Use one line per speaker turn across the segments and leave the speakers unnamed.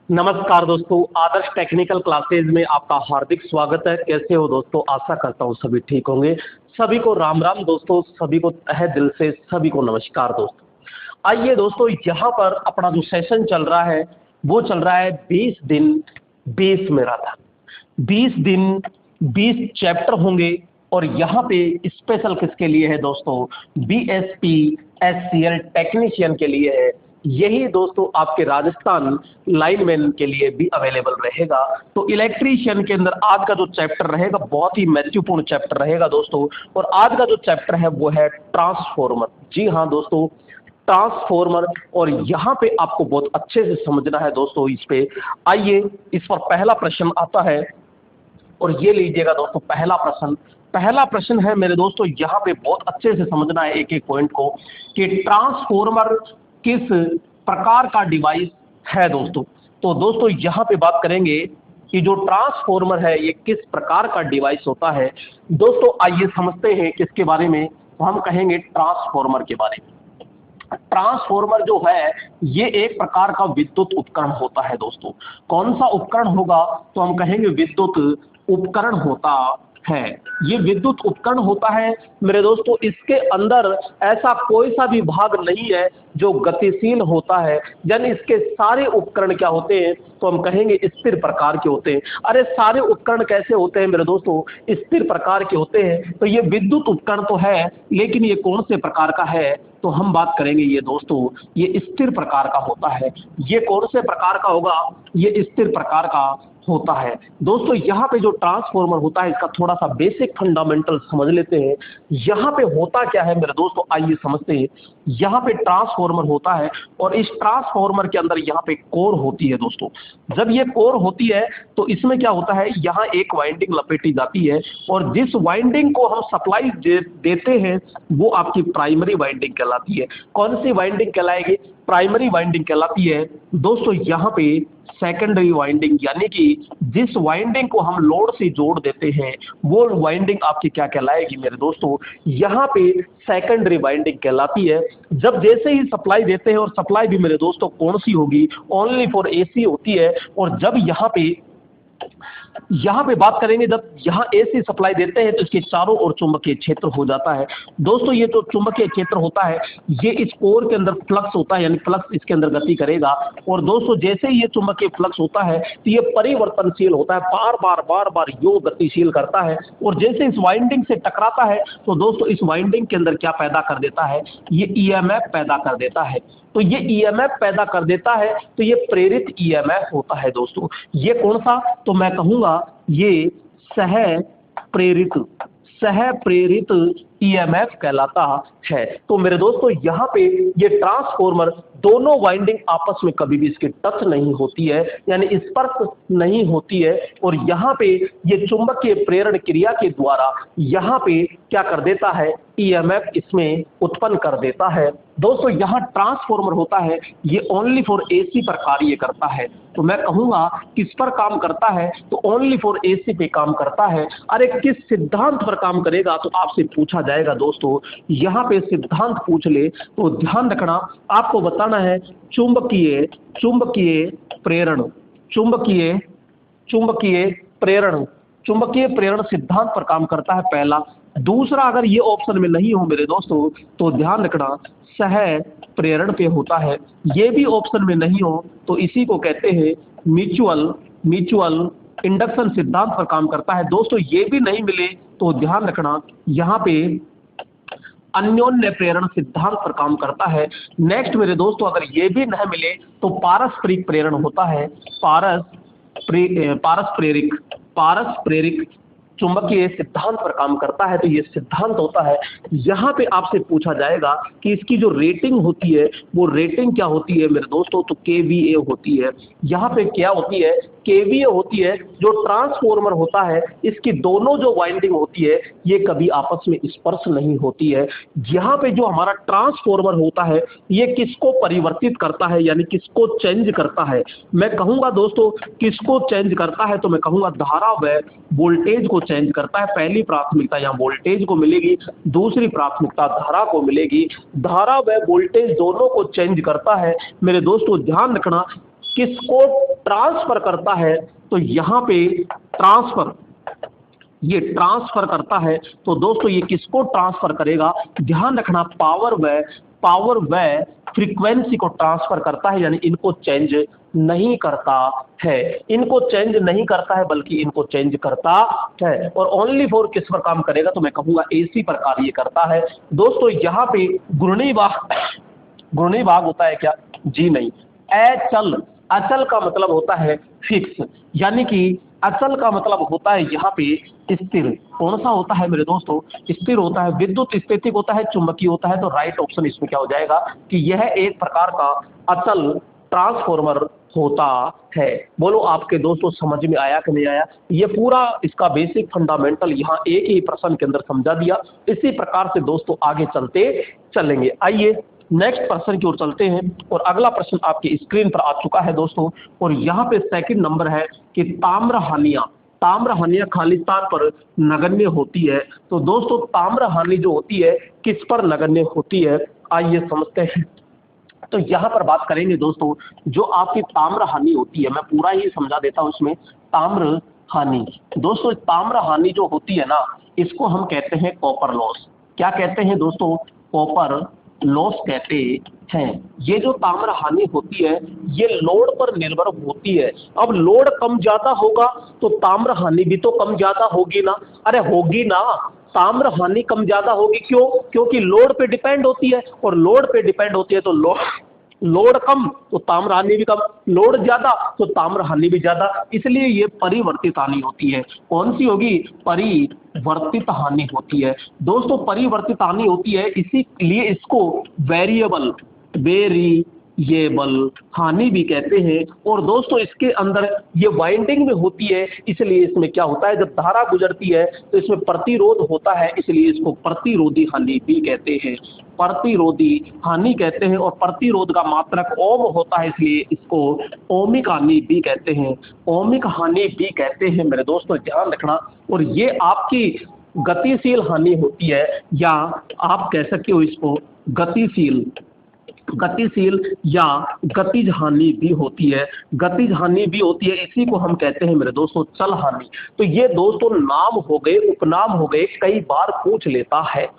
नमस्कार दोस्तों, आदर्श technical classes में आपका हार्दिक स्वागत है। कैसे हो दोस्तों? आशा करता हूँ सभी ठीक होंगे। सभी को राम राम दोस्तों, सभी को तहे दिल से सभी को नमस्कार दोस्तों। आइए दोस्तों, यहाँ पर अपना जो सेशन चल रहा है वो चल रहा है 20 दिन 20 मैराथन। 20 दिन 20 चैप्टर होंगे और यहाँ पे स्पेशल किसके लिए है दोस्तों? बीएसपी एचसीएल टेक्नीशियन के लिए है। यही दोस्तों आपके राजस्थान लाइनमैन के लिए भी अवेलेबल रहेगा। तो इलेक्ट्रीशियन के अंदर आज का जो चैप्टर रहेगा बहुत ही महत्वपूर्ण चैप्टर रहेगा दोस्तों। और आज का जो चैप्टर है वो है ट्रांसफॉर्मर। जी हाँ दोस्तों, ट्रांसफॉर्मर। और यहाँ पे आपको बहुत अच्छे से समझना है दोस्तों। इस पे आइए, इस पर पहला प्रश्न आता है और ये लीजिएगा दोस्तों। पहला प्रश्न है मेरे दोस्तों, यहाँ पे बहुत अच्छे से समझना है एक एक पॉइंट को कि ट्रांसफॉर्मर किस प्रकार का डिवाइस है दोस्तों। तो दोस्तों यहाँ पे बात करेंगे कि जो ट्रांसफॉर्मर है ये किस प्रकार का डिवाइस होता है। दोस्तों आइए समझते हैं किसके बारे में। तो हम कहेंगे ट्रांसफॉर्मर के बारे में। ट्रांसफॉर्मर जो है ये एक प्रकार का विद्युत उपकरण होता है दोस्तों। कौन सा उपकरण होगा? तो हम कहेंगे विद्युत उपकरण होता है। ये विद्युत उपकरण होता है मेरे दोस्तों। इसके अंदर ऐसा कोई सा भी भाग नहीं है जो गतिशील होता है, यानी इसके सारे उपकरण क्या होते हैं? तो हम कहेंगे स्थिर प्रकार के होते हैं। अरे सारे उपकरण कैसे होते हैं मेरे दोस्तों? स्थिर प्रकार के होते हैं। तो ये विद्युत उपकरण तो है, लेकिन ये कौन से प्रकार का है? तो हम बात करेंगे ये दोस्तों, ये स्थिर प्रकार का होता है। ये कौन से प्रकार का होगा? ये स्थिर प्रकार का होता है दोस्तों। यहाँ पे जो ट्रांसफॉर्मर होता है इसका थोड़ा सा बेसिक फंडामेंटल समझ लेते हैं। यहाँ पे होता क्या है मेरे दोस्तों, आइए समझते हैं। यहाँ पे ट्रांसफॉर्मर होता है और इस ट्रांसफॉर्मर के अंदर यहाँ पे कोर होती है दोस्तों। जब ये कोर होती है तो इसमें क्या होता है, यहाँ एक वाइंडिंग लपेटी जाती है और जिस वाइंडिंग को हम सप्लाई देते हैं वो आपकी प्राइमरी वाइंडिंग कहलाती है। कौन सी वाइंडिंग कहलाएगी? प्राइमरी वाइंडिंग कहलाती है दोस्तों। यहाँ पे सेकेंडरी वाइंडिंग, यानी कि जिस वाइंडिंग को हम लोड से जोड़ देते हैं वो वाइंडिंग आपकी क्या कहलाएगी मेरे दोस्तों? यहाँ पे सेकेंडरी वाइंडिंग कहलाती है। जब जैसे ही सप्लाई देते हैं, और सप्लाई भी मेरे दोस्तों कौन सी होगी? ओनली फॉर एसी होती है। और जब यहाँ पे बात करेंगे, जब यहाँ एसी सप्लाई देते हैं तो इसके चारों ओर चुंबकीय क्षेत्र हो जाता है दोस्तों। ये जो चुंबकीय क्षेत्र होता है ये इस कोर के अंदर फ्लक्स होता है, यानी फ्लक्स इसके अंदर गति करेगा। और दोस्तों जैसे ही ये चुंबकीय फ्लक्स होता है तो ये परिवर्तनशील होता है, बार बार यो गतिशील करता है। और जैसे इस वाइंडिंग से टकराता है तो दोस्तों इस वाइंडिंग के अंदर क्या पैदा कर देता है? ये ईएमएफ पैदा कर देता है। तो ये ईएमएफ पैदा कर देता है, तो ये प्रेरित ईएमएफ होता है दोस्तों। ये कौन सा? तो मैं कहूंगा ये सह प्रेरित ईएमएफ कहलाता है। तो मेरे दोस्तों यहाँ पे ये ट्रांसफॉर्मर दोनों वाइंडिंग आपस में कभी भी इसके टच नहीं होती है, यानी स्पर्श नहीं होती है। और यहाँ पे ये चुंबकीय प्रेरण क्रिया के द्वारा यहाँ पे क्या कर देता है? ईएमएफ इसमें उत्पन्न कर देता है दोस्तों। यहाँ ट्रांसफॉर्मर होता है ये ओनली फॉर एसी पर कार्य करता है। तो मैं कहूंगा किस पर काम करता है? तो ओनली फॉर एसी पे काम करता है। अरे किस सिद्धांत पर काम करेगा? तो आपसे पूछा जाएगा दोस्तों। यहाँ पे सिद्धांत पूछ ले तो ध्यान रखना, आपको बताना है चुंबकीय प्रेरण, चुंबकीय प्रेरण सिद्धांत पर काम करता है पहला। दूसरा, अगर ये ऑप्शन में नहीं हो मेरे दोस्तों तो ध्यान रखना सह प्रेरण पे होता है। ये भी ऑप्शन में नहीं हो तो इसी को कहते हैं म्यूचुअल इंडक्शन सिद्धांत पर काम करता है दोस्तों। ये भी नहीं मिले तो ध्यान रखना यहाँ पे अन्योन्य प्रेरण सिद्धांत पर काम करता है। नेक्स्ट मेरे दोस्तों, अगर ये भी नहीं मिले तो पारस्परिक प्रेरण होता है। पारस्परिक चुंबकीय सिद्धांत पर काम करता है। तो ये सिद्धांत होता है। यहाँ पे आपसे पूछा जाएगा कि इसकी जो रेटिंग होती है वो रेटिंग क्या होती है मेरे दोस्तों? तो केवीए होती है। यहाँ पे क्या होती है? केवीए होती है। जो ट्रांसफॉर्मर होता है इसकी दोनों जो वाइंडिंग होती है ये कभी आपस में स्पर्श नहीं होती है। यहाँ पे जो हमारा ट्रांसफॉर्मर होता है ये किसको परिवर्तित करता है, यानी किसको चेंज करता है? मैं कहूंगा दोस्तों किसको चेंज करता है? तो मैं कहूंगा धारा व वोल्टेज को चेंज करता है। पहली प्राथमिकता यहाँ वोल्टेज को मिलेगी, दूसरी प्राथमिकता धारा को मिलेगी। धारा व वोल्टेज दोनों को चेंज करता है मेरे दोस्तों। ध्यान रखना किसको ट्रांसफर करता है, तो यहाँ पे ट्रांसफर, ये ट्रांसफर करता है। तो दोस्तों ये किसको ट्रांसफर करेगा, ध्यान रखना, पावर व फ्रीक्वेंसी को ट्रांसफर करता है, यानी इनको चेंज नहीं करता है, इनको चेंज नहीं करता है बल्कि इनको चेंज करता है। और ओनली फॉर किस पर काम करेगा, तो मैं कहूंगा एसी पर कार्य करता है। दोस्तों यहाँ पे घूर्णी भाग होता है क्या, जी नहीं। अचल, अचल का मतलब होता है फिक्स, यानी कि अचल का मतलब होता है यहाँ पे स्थिर। कौन सा होता है मेरे दोस्तों, स्थिर होता है। विद्युत स्थैतिक होता है, चुंबकीय होता है। तो राइट ऑप्शन इसमें क्या हो जाएगा कि यह एक प्रकार का अचल ट्रांसफॉर्मर होता है। बोलो आपके दोस्तों समझ में आया कि नहीं आया। ये पूरा इसका बेसिक फंडामेंटल यहाँ एक ही प्रश्न के अंदर समझा दिया। इसी प्रकार से दोस्तों आगे चलते चलेंगे। आइए नेक्स्ट प्रश्न की ओर चलते हैं, और अगला प्रश्न आपकी स्क्रीन पर आ चुका है दोस्तों। और यहाँ पे सेकंड नंबर है कि ताम्र हानियां खालिस्तान पर नगण्य होती है। तो दोस्तों ताम्र हानि जो होती है किस पर नगण्य होती है, आइए समझते हैं। तो यहाँ पर बात करेंगे दोस्तों, जो आपकी ताम्र हानि होती है, मैं पूरा ही समझा देता हूँ इसमें। ताम्र हानि, दोस्तों ताम्र हानि जो होती है ना, इसको हम कहते हैं कॉपर लॉस। क्या कहते हैं दोस्तों, कॉपर लॉस कहते हैं। ये जो ताम्र हानि होती है ये लोड पर निर्भर होती है। अब लोड कम ज्यादा होगा तो ताम्र हानि भी तो कम ज्यादा होगी ना, अरे होगी ना, ताम्र हानि कम ज्यादा होगी। क्यों, क्योंकि लोड पे डिपेंड होती है, और लोड पे डिपेंड होती है तो लोड कम तो ताम्र हानि भी कम, लोड ज्यादा तो ताम्र हानि भी ज्यादा, इसलिए ये परिवर्तित हानि होती है। कौन सी होगी, परिवर्तित हानि होती है। दोस्तों परिवर्तित हानि होती है, इसीलिए इसको वेरिएबल हानि भी कहते हैं। और दोस्तों इसके अंदर ये वाइंडिंग में होती है, इसलिए इसमें क्या होता है, जब धारा गुजरती है तो इसमें प्रतिरोध होता है, इसलिए इसको प्रतिरोधी हानि भी कहते हैं, प्रतिरोधी हानि कहते हैं। और प्रतिरोध का मात्रक ओम होता है, इसलिए इसको ओमिक हानि भी कहते हैं, ओमिक हानि भी कहते हैं मेरे दोस्तों, ध्यान रखना। और ये आपकी गतिशील हानि होती है, या आप कह सकते हो इसको गतिशील या गतिज हानि भी होती है, गतिज हानि भी होती है। इसी को हम कहते हैं मेरे दोस्तों चल हानि। तो ये दोस्तों नाम हो गए, उपनाम हो गए, कई बार पूछ लेता है।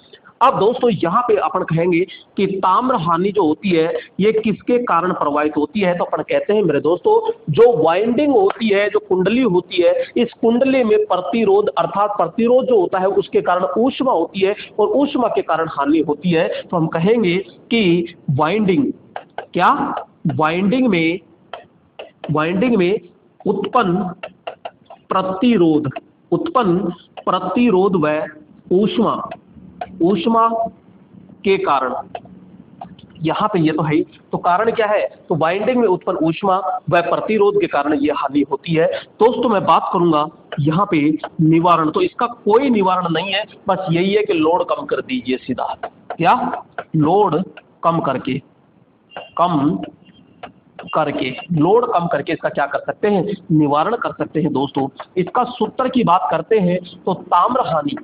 अब दोस्तों यहाँ पे अपन कहेंगे कि ताम्र हानि जो होती है ये किसके कारण प्रभावित होती है, तो अपन कहते हैं मेरे दोस्तों जो वाइंडिंग होती है, जो कुंडली होती है, इस कुंडली में प्रतिरोध, अर्थात प्रतिरोध जो होता है उसके कारण ऊष्मा होती है, और ऊष्मा के कारण हानि होती है। तो हम कहेंगे कि वाइंडिंग, क्या, वाइंडिंग में उत्पन्न प्रतिरोध व ऊष्मा के कारण, यहाँ पे ये तो है ही, तो कारण क्या है, तो वाइंडिंग में उत्पन्न ऊष्मा व प्रतिरोध के कारण ये हानि होती है। दोस्तों मैं बात करूंगा यहाँ पे निवारण, तो इसका कोई निवारण नहीं है, बस यही है कि लोड कम कर दीजिए सीधा, क्या, लोड कम करके लोड कम करके इसका क्या कर सकते हैं, निवारण कर सकते हैं। दोस्तों इसका सूत्र की बात करते हैं तो ताम्र हानि,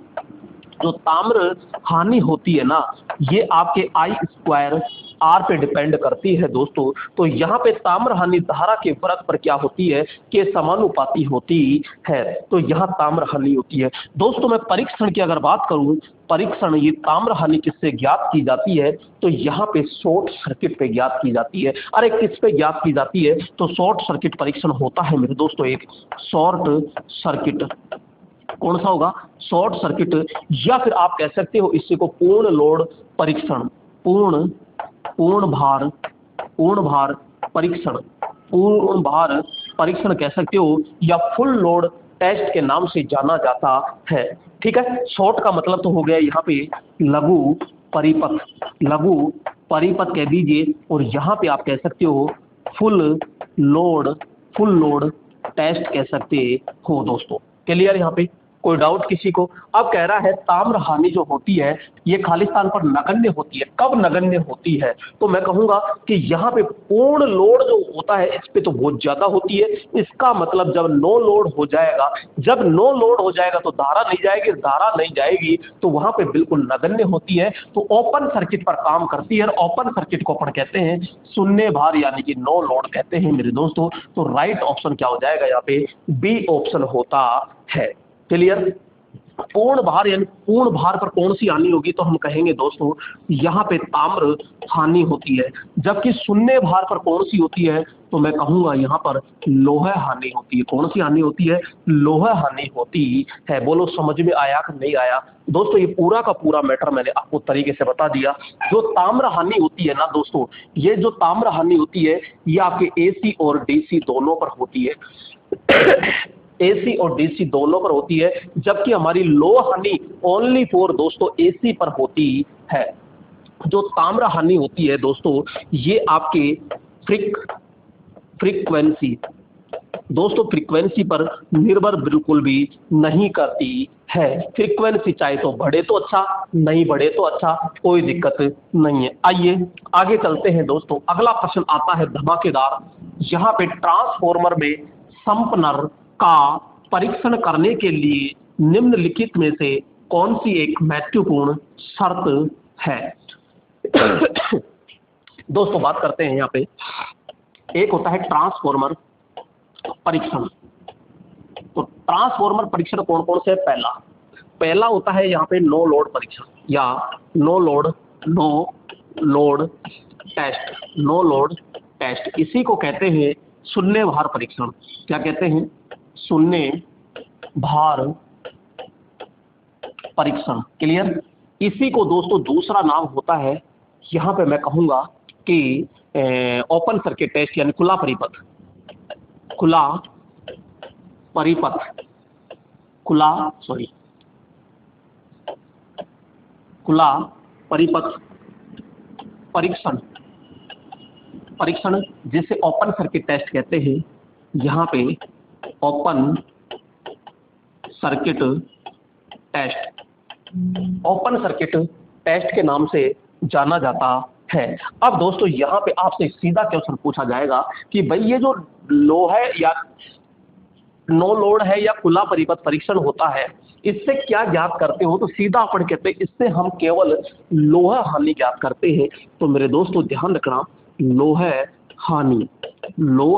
जो ताम्र हानि होती है ना, ये आपके I² R पे डिपेंड करती है दोस्तों। तो यहाँ पे ताम्र हानि धारा के वर्ग पर क्या होती है, के समानुपाती होती है, तो यहाँ ताम्र हानि होती है। दोस्तों मैं परीक्षण की अगर बात करूँ, परीक्षण ये ताम्र हानि किससे ज्ञात की जाती है, तो यहाँ पे शॉर्ट सर्किट पे ज्ञात की जाती है। अरे किस पे ज्ञात की जाती है, तो शॉर्ट सर्किट परीक्षण होता है मेरे दोस्तों, एक शॉर्ट सर्किट। कौन सा होगा, शॉर्ट सर्किट, या फिर आप कह सकते हो इसी को पूर्ण लोड परीक्षण, पूर्ण भार परीक्षण कह सकते हो, या फुल लोड टेस्ट के नाम से जाना जाता है। ठीक है, शॉर्ट का मतलब तो हो गया यहाँ पे लघु परिपथ कह दीजिए, और यहाँ पे आप कह सकते हो फुल लोड टेस्ट कह सकते हो दोस्तों। क्लियर यहाँ पे, कोई डाउट किसी को? अब कह रहा है ताम्र हानि जो होती है ये खाली स्थान पर नगण्य होती है। कब नगण्य होती है? तो मैं कहूंगा कि यहाँ पे पूर्ण लोड जो होता है इस पे तो बहुत ज्यादा होती है। इसका मतलब जब नो लोड हो जाएगा, जब नो लोड हो जाएगा तो धारा नहीं जाएगी, धारा नहीं जाएगी तो वहां पे बिल्कुल नगण्य होती है, तो ओपन सर्किट पर काम करती है। और ओपन सर्किट को अपन कहते हैं शून्य भार यानी कि नो लोड कहते हैं मेरे दोस्तों। तो राइट ऑप्शन क्या हो जाएगा यहाँ पे? बी ऑप्शन होता है। क्लियर? पूर्ण भार यानी पूर्ण भार पर कौन सी हानि होगी? तो हम कहेंगे दोस्तों यहाँ पे ताम्र हानि होती है। जबकि शून्य भार पर कौन सी होती है? तो मैं कहूंगा यहाँ पर लोह हानि होती है। कौन सी हानि होती है? लोह हानि होती है। बोलो समझ में आया कि नहीं आया? दोस्तों ये पूरा का पूरा मैटर मैंने आपको तरीके से बता दिया। जो ताम्र हानि होती है ना दोस्तों, ये जो ताम्र हानि होती है ये आपके एसी और डीसी दोनों पर होती है। एसी और डीसी दोनों पर होती है, जबकि हमारी लो हानि ओनली फॉर दोस्तों एसी पर होती है। जो ताम्र हानि होती है दोस्तों ये आपके फ्रीक्वेंसी दोस्तों फ्रीक्वेंसी पर निर्भर बिल्कुल भी नहीं करती है। फ्रीक्वेंसी चाहे तो बढ़े तो अच्छा, नहीं बढ़े तो अच्छा, कोई दिक्कत नहीं है। आइए आगे चलते हैं दोस्तों। अगला प्रश्न आता है धमाकेदार। यहाँ पे ट्रांसफॉर्मर में संपनर का परीक्षण करने के लिए निम्नलिखित में से कौन सी एक महत्वपूर्ण शर्त है? दोस्तों बात करते हैं यहाँ पे। एक होता है ट्रांसफॉर्मर परीक्षण। तो ट्रांसफॉर्मर परीक्षण कौन कौन से? पहला होता है यहाँ पे नो लोड परीक्षण या नो लोड टेस्ट। इसी को कहते हैं शून्य भार परीक्षण। क्या कहते हैं? शून्य भार परीक्षण। क्लियर? इसी को दोस्तों दूसरा नाम होता है यहाँ पे मैं कहूंगा कि ओपन सर्किट टेस्ट यानी खुला परिपथ परीक्षण जिसे ओपन सर्किट टेस्ट कहते हैं। यहाँ पे ओपन सर्किट टेस्ट के नाम से जाना जाता है। अब दोस्तों यहाँ पे आपसे सीधा क्वेश्चन पूछा जाएगा कि भाई ये जो लो है या नो लोड है या खुला परिपथ परीक्षण होता है इससे क्या ज्ञात करते हो? तो सीधा अपन कहते हैं इससे हम केवल लोह हानि ज्ञात करते हैं। तो मेरे दोस्तों ध्यान रखना, लोह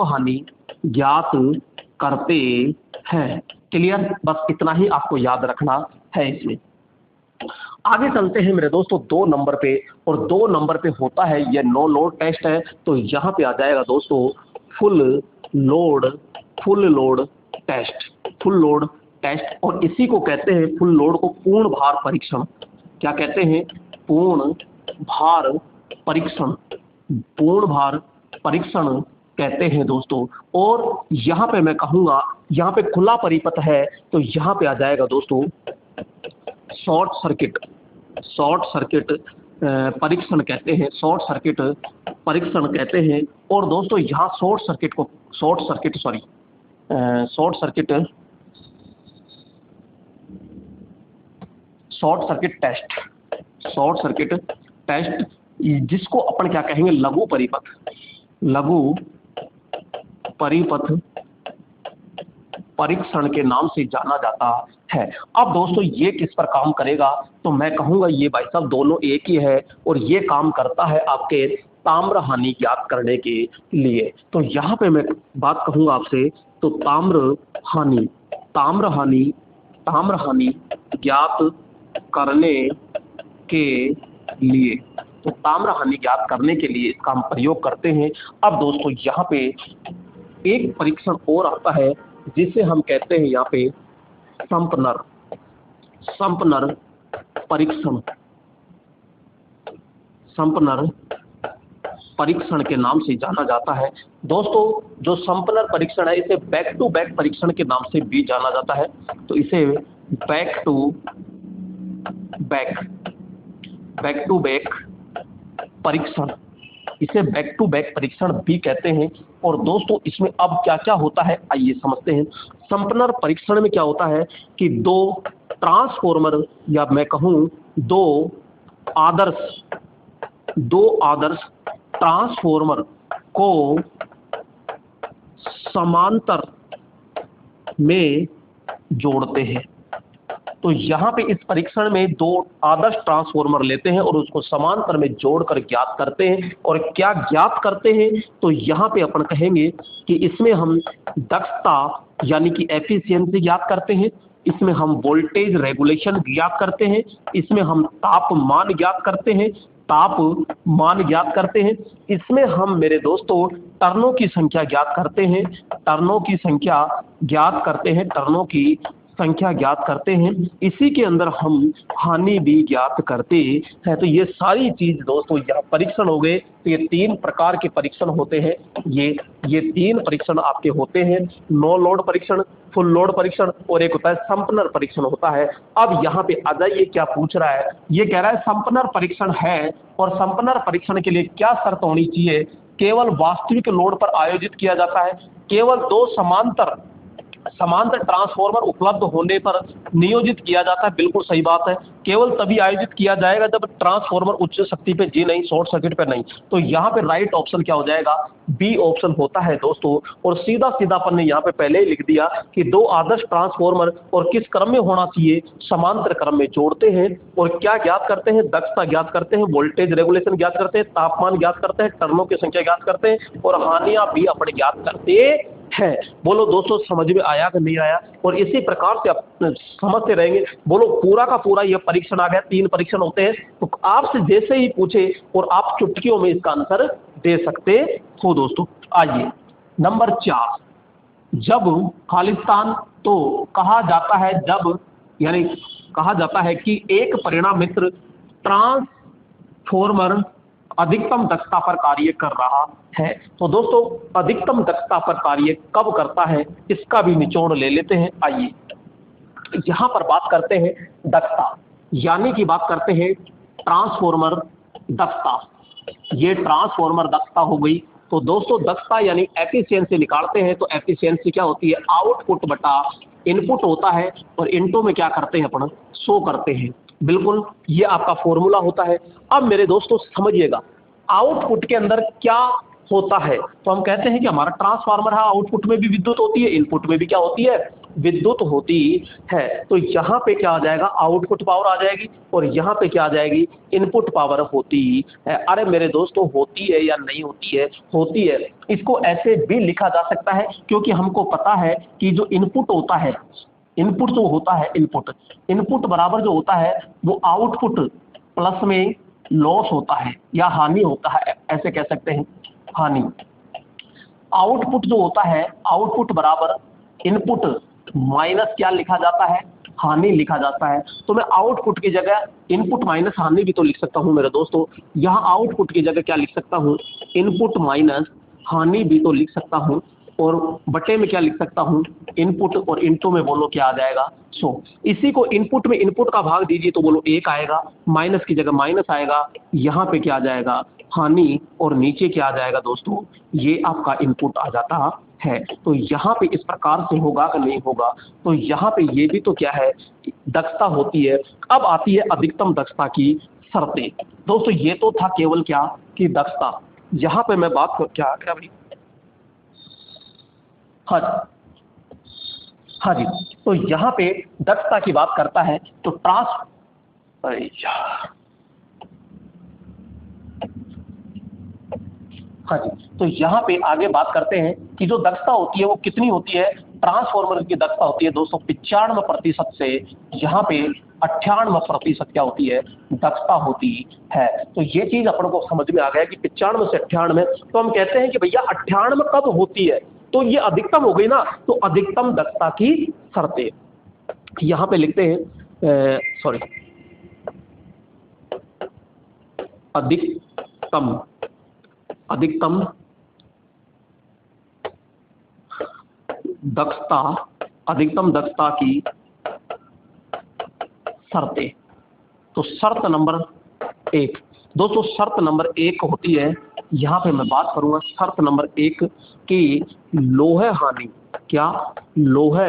हानि ज्ञात करते हैं। क्लियर? बस इतना ही आपको याद रखना है इसमें। आगे चलते हैं मेरे दोस्तों 2 नंबर पे, और 2 नंबर पे होता है ये नो लोड टेस्ट है। तो यहाँ पे आ जाएगा दोस्तों फुल लोड टेस्ट। और इसी को कहते हैं फुल लोड को पूर्ण भार परीक्षण। क्या कहते हैं? पूर्ण भार परीक्षण कहते हैं दोस्तों। और यहाँ पे मैं कहूँगा यहाँ पे खुला परिपथ है तो यहाँ पे आ जाएगा दोस्तों शॉर्ट सर्किट परीक्षण कहते हैं। शॉर्ट सर्किट और दोस्तों यहाँ शॉर्ट सर्किट टेस्ट जिसको अपन क्या कहेंगे? लघु परिपथ परीक्षण के नाम से जाना जाता है। अब दोस्तों ये किस पर काम करेगा? तो मैं कहूंगा ये भाई साहब दोनों एक ही है, और ये काम करता है आपके ताम्र हानि ज्ञात करने के लिए। तो यहाँ पे मैं बात कहूंगा आपसे, तो ताम्र हानि ज्ञात करने के लिए, तो ताम्र हानि ज्ञात करने के लिए इसका हम प्रयोग करते हैं। अब दोस्तों यहाँ पे एक परीक्षण और आता है जिसे हम कहते हैं यहाँ पे संपनर परीक्षण के नाम से जाना जाता है। दोस्तों जो संपनर परीक्षण है इसे बैक टू बैक परीक्षण के नाम से भी जाना जाता है। तो इसे बैक टू बैक परीक्षण इसे बैक टू बैक परीक्षण भी कहते हैं। और दोस्तों इसमें अब क्या क्या होता है आइए समझते हैं। संपन्नर परीक्षण में क्या होता है कि दो ट्रांसफॉर्मर या मैं कहूं दो आदर्श ट्रांसफॉर्मर को समांतर में जोड़ते हैं। तो यहाँ पे इस परीक्षण में दो आदर्श ट्रांसफॉर्मर लेते हैं और उसको समांतर में जोड़कर ज्ञात करते हैं। और क्या ज्ञात करते हैं तो यहाँ पे अपन कहेंगे कि इसमें हम दक्षता यानी कि एफिशिएंसी ज्ञात करते हैं, इसमें हम वोल्टेज रेगुलेशन ज्ञात करते हैं, इसमें हम तापमान ज्ञात करते हैं, इसमें हम मेरे दोस्तों टर्नों की संख्या ज्ञात करते हैं, इसी के अंदर हम हानि भी ज्ञात करते हैं। तो ये सारी चीज दोस्तों यहाँ परीक्षण हो गए। तो ये 3 प्रकार के परीक्षण होते हैं। ये 3 परीक्षण आपके होते हैं, नो लोड परीक्षण, फुल लोड परीक्षण और एक होता है संपन्नर परीक्षण होता है। अब यहाँ पे आ जाइए क्या पूछ रहा है, ये कह रहा है संपन्नर परीक्षण है और संपन्नर परीक्षण के लिए क्या शर्त होनी चाहिए, केवल वास्तविक लोड पर आयोजित किया जाता है, केवल 2 समांतर ट्रांसफॉर्मर उपलब्ध होने पर नियोजित किया जाता है। बिल्कुल सही बात है, केवल तभी आयोजित किया जाएगा जब ट्रांसफॉर्मर उच्च शक्ति पे जी नहीं, शॉर्ट सर्किट पे नहीं। तो यहाँ पे राइट ऑप्शन क्या हो जाएगा, बी ऑप्शन होता है दोस्तों। और सीधा अपन ने यहाँ पे पहले ही लिख दिया कि 2 आदर्श ट्रांसफॉर्मर और किस क्रम में होना चाहिए, समांतर क्रम में जोड़ते हैं और क्या ज्ञात करते हैं, दक्षता ज्ञात करते हैं, वोल्टेज रेगुलेशन ज्ञात करते हैं, तापमान ज्ञात करते हैं, टर्नों की संख्या ज्ञात करते हैं और हानियां भी अपने ज्ञात करते है। बोलो दोस्तों समझ में आया कि नहीं आया। और इसी प्रकार से आप समझते रहेंगे। बोलो पूरा का पूरा यह परीक्षण आ गया, 3 परीक्षण होते हैं। तो आपसे जैसे ही पूछे और आप चुटकियों में इसका आंसर दे सकते हो दोस्तों। आइए नंबर 4, जब खालिस्तान तो कहा जाता है कि एक परिणामित्र ट्रांसफॉर्मर अधिकतम दक्षता पर कार्य कर रहा है। तो दोस्तों अधिकतम दक्षता पर कार्य कब करता है इसका भी निचोड़ ले लेते हैं। आइए यहां पर बात करते हैं दक्षता, यानी कि बात करते हैं ट्रांसफॉर्मर दक्षता। ये ट्रांसफॉर्मर दक्षता हो गई। तो दोस्तों दक्षता यानी एफिशिएंसी निकालते हैं। तो एफिशिएंसी क्या होती है, आउटपुट बटा इनपुट होता है और इनटू में क्या करते हैं अपन, शो करते हैं। बिल्कुल ये आपका फॉर्मूला होता है। अब मेरे दोस्तों समझिएगा आउटपुट के अंदर क्या होता है। तो हम कहते हैं कि हमारा ट्रांसफार्मर है, आउटपुट में भी विद्युत होती है, इनपुट में भी क्या होती है, विद्युत होती है। तो यहाँ पे क्या आ जाएगा, आउटपुट पावर आ जाएगी और यहाँ पे क्या आ जाएगी, इनपुट पावर होती है। अरे मेरे दोस्तों होती है या नहीं होती है, होती है। इसको ऐसे भी लिखा जा सकता है क्योंकि हमको पता है कि जो इनपुट होता है, इनपुट जो होता है, इनपुट बराबर जो होता है वो आउटपुट प्लस में लॉस होता है या हानि होता है, ऐसे कह सकते हैं हानि। आउटपुट जो होता है, आउटपुट बराबर इनपुट माइनस क्या लिखा जाता है, हानि लिखा जाता है। तो मैं आउटपुट की जगह इनपुट माइनस हानि भी तो लिख सकता हूं मेरे दोस्तों। यहाँ आउटपुट की जगह क्या लिख सकता हूँ, इनपुट माइनस हानि भी तो लिख सकता हूँ और बटे में क्या लिख सकता हूँ, इनपुट, और इनटू में बोलो क्या आ जाएगा, 100। इसी को इनपुट में इनपुट का भाग दीजिए तो बोलो 1 आएगा, माइनस की जगह माइनस आएगा, यहाँ पे क्या आ जाएगा हानि और नीचे क्या आ जाएगा दोस्तों, ये आपका इनपुट आ जाता है। तो यहाँ पे इस प्रकार से होगा कि नहीं होगा। तो यहाँ पे ये भी तो क्या है, दक्षता होती है। अब आती है अधिकतम दक्षता की शर्तें। दोस्तों ये तो था केवल क्या कि दक्षता। यहाँ पे मैं बात कर क्या भाई, हाँ जी। तो यहाँ पे दक्षता की बात करता है तो हाँ जी, तो यहाँ पे आगे बात करते हैं कि जो दक्षता होती है वो कितनी होती है। ट्रांसफॉर्मर की दक्षता होती है दोस्तों 95% से यहाँ पे 98% क्या होती है, दक्षता होती है। तो ये चीज अपन को समझ में आ गया कि 95 से 98। तो हम कहते हैं कि भैया 98 कब होती है, तो ये अधिकतम हो गई ना। तो अधिकतम दक्षता की शर्तें यहाँ पे लिखते हैं, सॉरी, अधिकतम दक्षता की शर्तें। तो शर्त नंबर 1 दोस्तों, शर्त नंबर 1 होती है यहाँ पे मैं बात करूंगा शर्त नंबर 1 कि लोह हानि, क्या लोह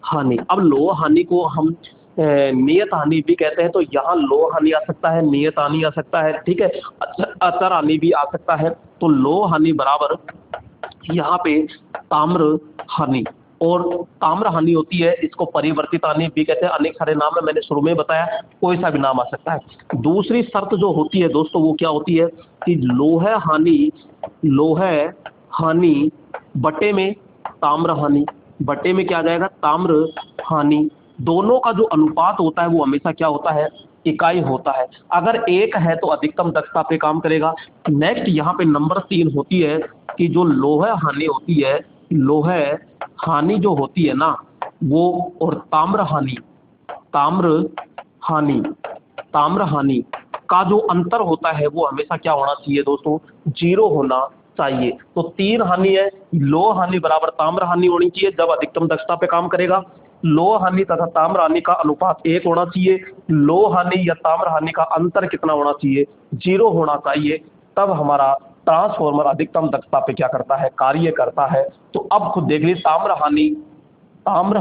हानि। अब लोह हानि को हम नियत हानि भी कहते हैं, तो यहाँ लोह हानि आ सकता है, नियत हानि आ सकता है, ठीक है, अचर हानि भी आ सकता है। तो लोह हानि बराबर यहाँ पे ताम्र हानि, और ताम्र हानि होती है, इसको परिवर्तित हानि भी कहते हैं, अनेक सारे नाम है, मैंने शुरू में बताया, कोई सा भी नाम आ सकता है। दूसरी शर्त जो होती है दोस्तों वो क्या होती है कि लोह हानि बटे में ताम्र हानि, बटे में क्या आ जाएगा, ताम्र हानि। दोनों का जो अनुपात होता है वो हमेशा क्या होता है, इकाई होता है। अगर एक है तो अधिकतम दक्षता पे काम करेगा। नेक्स्ट यहाँ पे नंबर 3 होती है कि जो लोह हानि होती है, लोह हानि जो होती है ना वो, और ताम्र हानि ताम्र हानि का जो अंतर होता है वो हमेशा क्या होना चाहिए दोस्तों, 0 होना चाहिए। तो 3 हानि है, लोह हानि बराबर ताम्र हानि होनी चाहिए जब अधिकतम दक्षता पे काम करेगा। लोह हानि तथा ताम्र हानि का अनुपात 1 होना चाहिए। लोह हानि या ताम्र हानि का अंतर कितना होना चाहिए, 0 होना चाहिए। तब हमारा ट्रांसफॉर्मर अधिकतम दक्षता पे क्या करता है, कार्य करता है। तो अब खुद देख लीजिए, ताम्र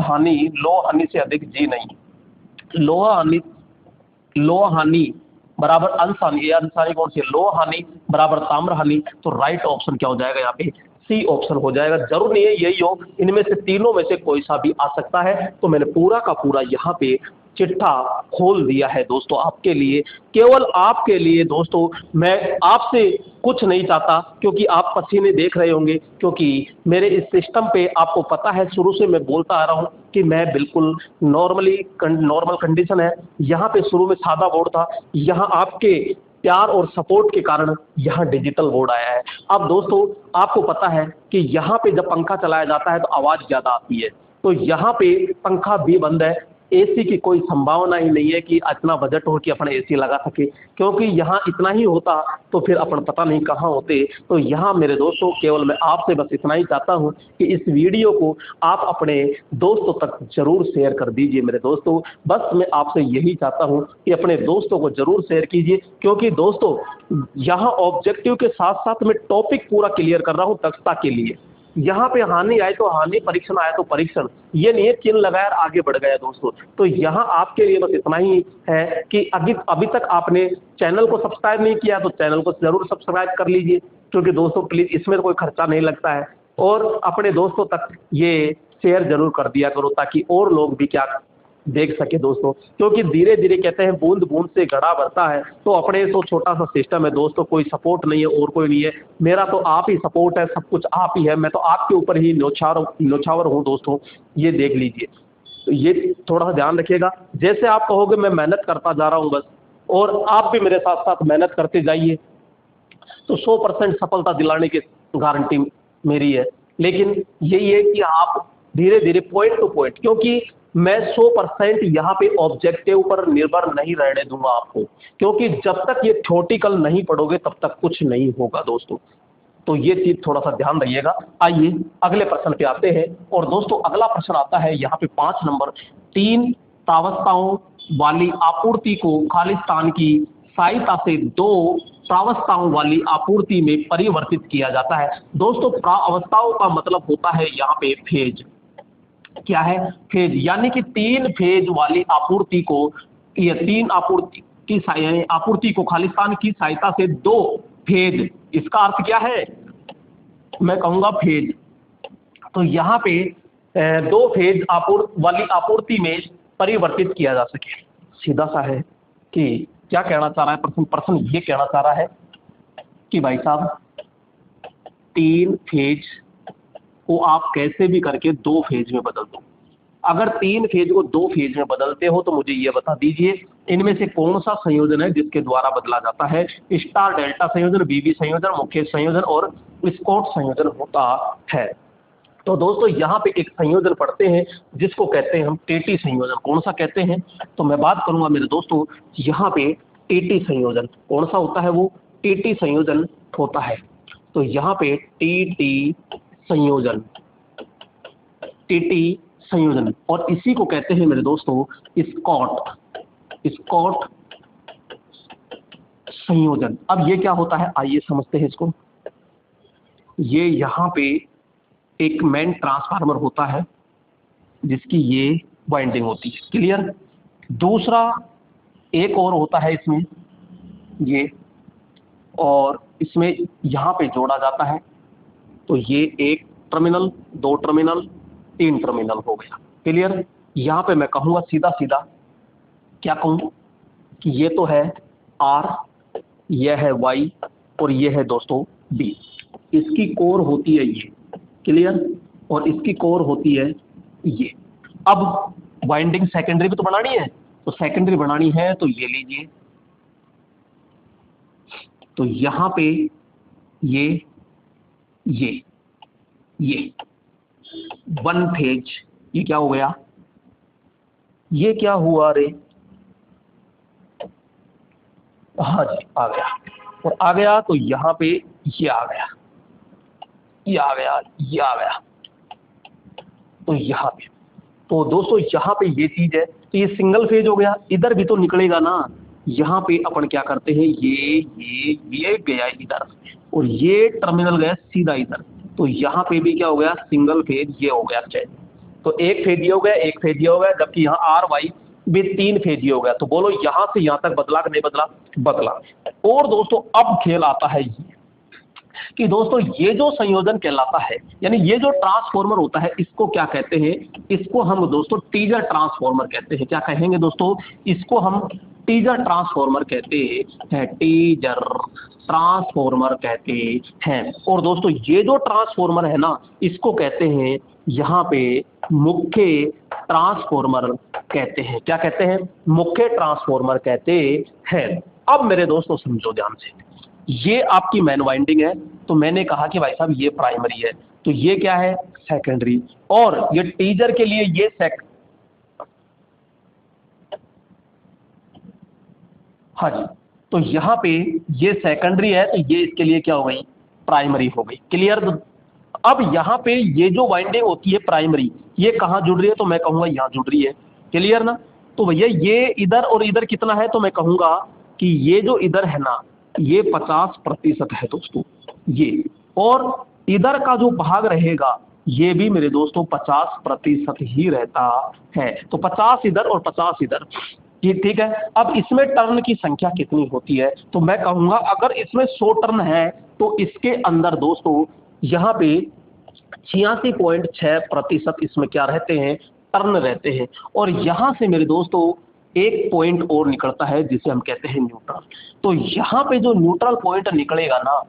हानि लोह हानि से अधिक जी नहीं। लोह हानि बराबर अंश हानि, ये अंश हानि कौन सी है, लोह हानि बराबर ताम्र हानि। तो राइट ऑप्शन क्या हो जाएगा यहाँ पे, सी ऑप्शन हो जाएगा। जरूर नहीं है यही हो, इनमें से तीनों में से कोई सा भी आ सकता है। तो मैंने पूरा का पूरा यहाँ पे चिट्ठा खोल दिया है दोस्तों आपके लिए, केवल आपके लिए दोस्तों। मैं आपसे कुछ नहीं चाहता, क्योंकि आप पसीने देख रहे होंगे, क्योंकि मेरे इस सिस्टम पे आपको पता है शुरू से मैं बोलता आ रहा हूँ कि मैं बिल्कुल नॉर्मल कंडीशन है। यहाँ पे शुरू में सादा बोर्ड था, यहाँ आपके प्यार और सपोर्ट के कारण यहाँ डिजिटल बोर्ड आया है। अब दोस्तों आपको पता है कि यहाँ पे जब पंखा चलाया जाता है तो आवाज़ ज़्यादा आती है, तो यहाँ पे पंखा भी बंद है। एसी की कोई संभावना ही नहीं है कि इतना बजट हो कि अपन एसी लगा सके, क्योंकि यहाँ इतना ही होता तो फिर अपन पता नहीं कहाँ होते। तो यहाँ मेरे दोस्तों केवल मैं आपसे बस इतना ही चाहता हूँ कि इस वीडियो को आप अपने दोस्तों तक जरूर शेयर कर दीजिए मेरे दोस्तों। बस मैं आपसे यही चाहता हूँ कि अपने दोस्तों को जरूर शेयर कीजिए, क्योंकि दोस्तों यहाँ ऑब्जेक्टिव के साथ साथ मैं टॉपिक पूरा क्लियर कर रहा हूँ दक्षता के लिए। यहाँ पे हानि आए तो हानि, परीक्षण आए तो परीक्षण, ये नहीं है चिन्ह लगाया और आगे बढ़ गया दोस्तों। तो यहाँ आपके लिए बस इतना ही है कि अभी तक आपने चैनल को सब्सक्राइब नहीं किया तो चैनल को जरूर सब्सक्राइब कर लीजिए, क्योंकि दोस्तों प्लीज इसमें कोई खर्चा नहीं लगता है। और अपने दोस्तों तक ये शेयर जरूर कर दिया करो, ताकि और लोग भी क्या देख सके दोस्तों, क्योंकि धीरे धीरे कहते हैं बूंद बूंद से घड़ा भरता है। तो अपने तो छोटा सा सिस्टम है दोस्तों, कोई सपोर्ट नहीं है और कोई नहीं है, मेरा तो आप ही सपोर्ट है, सब कुछ आप ही है, मैं तो आपके ऊपर ही न्योछावर हूँ दोस्तों, ये देख लीजिए। तो ये थोड़ा सा ध्यान रखिएगा, जैसे आप कहोगे मैं मेहनत करता जा रहा हूँ बस, और आप भी मेरे साथ साथ मेहनत करते जाइए, तो 100% सफलता दिलाने की गारंटी मेरी है। लेकिन यही है कि आप धीरे धीरे पॉइंट टू पॉइंट, क्योंकि मैं 100% यहाँ पे ऑब्जेक्टिव पर निर्भर नहीं रहने दूंगा आपको, क्योंकि जब तक ये थ्योरेटिकल नहीं पढ़ोगे तब तक कुछ नहीं होगा दोस्तों। तो ये चीज थोड़ा सा ध्यान रखिएगा। आइए अगले प्रश्न पे आते हैं, और दोस्तों अगला प्रश्न आता है यहाँ पे 5 नंबर, 3 प्रावस्थाओं वाली आपूर्ति को खालिस्तान की सहायता से 2 प्रावस्थाओं वाली आपूर्ति में परिवर्तित किया जाता है। दोस्तों प्रावस्थाओं का मतलब होता है यहाँ पे फेज, क्या है, फेज, यानी कि 3 फेज वाली आपूर्ति को, या 3 आपूर्ति को खालिस्तान की सहायता से 2 फेज, इसका अर्थ क्या है, मैं कहूंगा फेज। तो यहाँ पे 2 फेज वाली आपूर्ति में परिवर्तित किया जा सके। सीधा सा है कि क्या कहना चाह रहा है प्रश्न ये कहना चाह रहा है कि भाई साहब 3 फेज को आप कैसे भी करके 2 फेज में बदल दो। अगर 3 फेज को 2 फेज में बदलते हो तो मुझे ये बता दीजिए इनमें से कौन सा संयोजन है जिसके द्वारा बदला जाता है। स्टार डेल्टा संयोजन, बीबी संयोजन, मुख्य संयोजन और स्कॉट संयोजन होता है। तो दोस्तों यहाँ पे एक संयोजन पढ़ते हैं जिसको कहते हैं हम टीटी संयोजन। कौन सा कहते हैं, तो मैं बात करूंगा मेरे दोस्तों यहाँ पे टीटी संयोजन कौन सा होता है, वो टीटी संयोजन होता है। तो यहाँ पे टीटी संयोजन, टीटी संयोजन, और इसी को कहते हैं मेरे दोस्तों स्कॉट संयोजन। अब ये क्या होता है आइए समझते हैं इसको। ये यहाँ पे एक मेन ट्रांसफार्मर होता है जिसकी ये वाइंडिंग होती है, क्लियर। दूसरा एक और होता है इसमें ये, और इसमें यहाँ पे जोड़ा जाता है, तो ये एक टर्मिनल, दो टर्मिनल, तीन टर्मिनल हो गया, क्लियर। यहाँ पे मैं कहूँगा सीधा सीधा, क्या कहूँ कि ये तो है R, यह है Y और ये है दोस्तों B। इसकी कोर होती है ये, क्लियर, और इसकी कोर होती है ये। अब वाइंडिंग सेकेंडरी भी तो बनानी है, तो सेकेंडरी बनानी है तो ये लीजिए, तो यहाँ पे ये वन फेज, ये क्या हो गया, ये क्या हुआ रे, हाँ जी आ गया, और आ गया तो यहाँ पे ये आ गया, ये आ गया, ये आ गया, तो यहाँ पे, तो दोस्तों यहाँ पे ये चीज है, तो ये सिंगल फेज हो गया। इधर भी तो निकलेगा ना, यहाँ पे अपन क्या करते हैं, ये गया इधर और ये टर्मिनल गया सीधा इधर, तो यहाँ पे भी क्या हो गया, सिंगल फेज ये हो गया चैन। तो एक फेज ये हो गया, एक फेज ये हो गया, जबकि यहाँ आर वाई भी तीन फेज ये हो गया। तो बोलो यहाँ से यहाँ तक बदला कि नहीं बदला, बदला। और दोस्तों अब खेल आता है ये कि दोस्तों ये जो संयोजन कहलाता है, यानी ये जो ट्रांसफॉर्मर होता है, इसको क्या कहते हैं, इसको हम दोस्तों टीजर ट्रांसफॉर्मर कहते हैं। क्या कहेंगे दोस्तों, इसको हम टीजर ट्रांसफॉर्मर कहते हैं, टीजर ट्रांसफॉर्मर कहते हैं। और दोस्तों ये जो ट्रांसफॉर्मर है ना, इसको कहते हैं यहाँ पे मुख्य ट्रांसफॉर्मर कहते हैं। क्या कहते हैं, मुख्य ट्रांसफॉर्मर कहते हैं। अब मेरे दोस्तों समझो ध्यान से, ये आपकी मेन वाइंडिंग है, तो मैंने कहा कि भाई साहब ये प्राइमरी है, तो ये क्या है, सेकेंडरी, और ये टीजर के लिए ये हाँ जी, तो यहाँ पे ये सेकेंडरी है, तो ये इसके लिए क्या हो गई, प्राइमरी हो गई, क्लियर। अब यहाँ पे ये जो वाइंडिंग होती है प्राइमरी, ये कहाँ जुड़ रही है, तो मैं कहूँगा यहाँ जुड़ रही है, क्लियर ना। तो भैया ये इधर और इधर कितना है, तो मैं कहूँगा कि ये जो इधर है ना, ये 50% है दोस्तों ये, और इधर का जो भाग रहेगा ये भी मेरे दोस्तों 50% ही रहता है। तो 50 इधर और 50 इधर, ये ठीक है। अब इसमें टर्न की संख्या कितनी होती है, तो मैं कहूँगा अगर इसमें 100 टर्न है, तो इसके अंदर दोस्तों यहाँ पे 86.6% इसमें क्या रहते हैं, टर्न रहते हैं। और यहाँ से मेरे दोस्तों एक पॉइंट और निकलता है जिसे हम कहते हैं न्यूट्रल। तो यहाँ पे जो न्यूट्रल पॉइंट निकलेगा ना,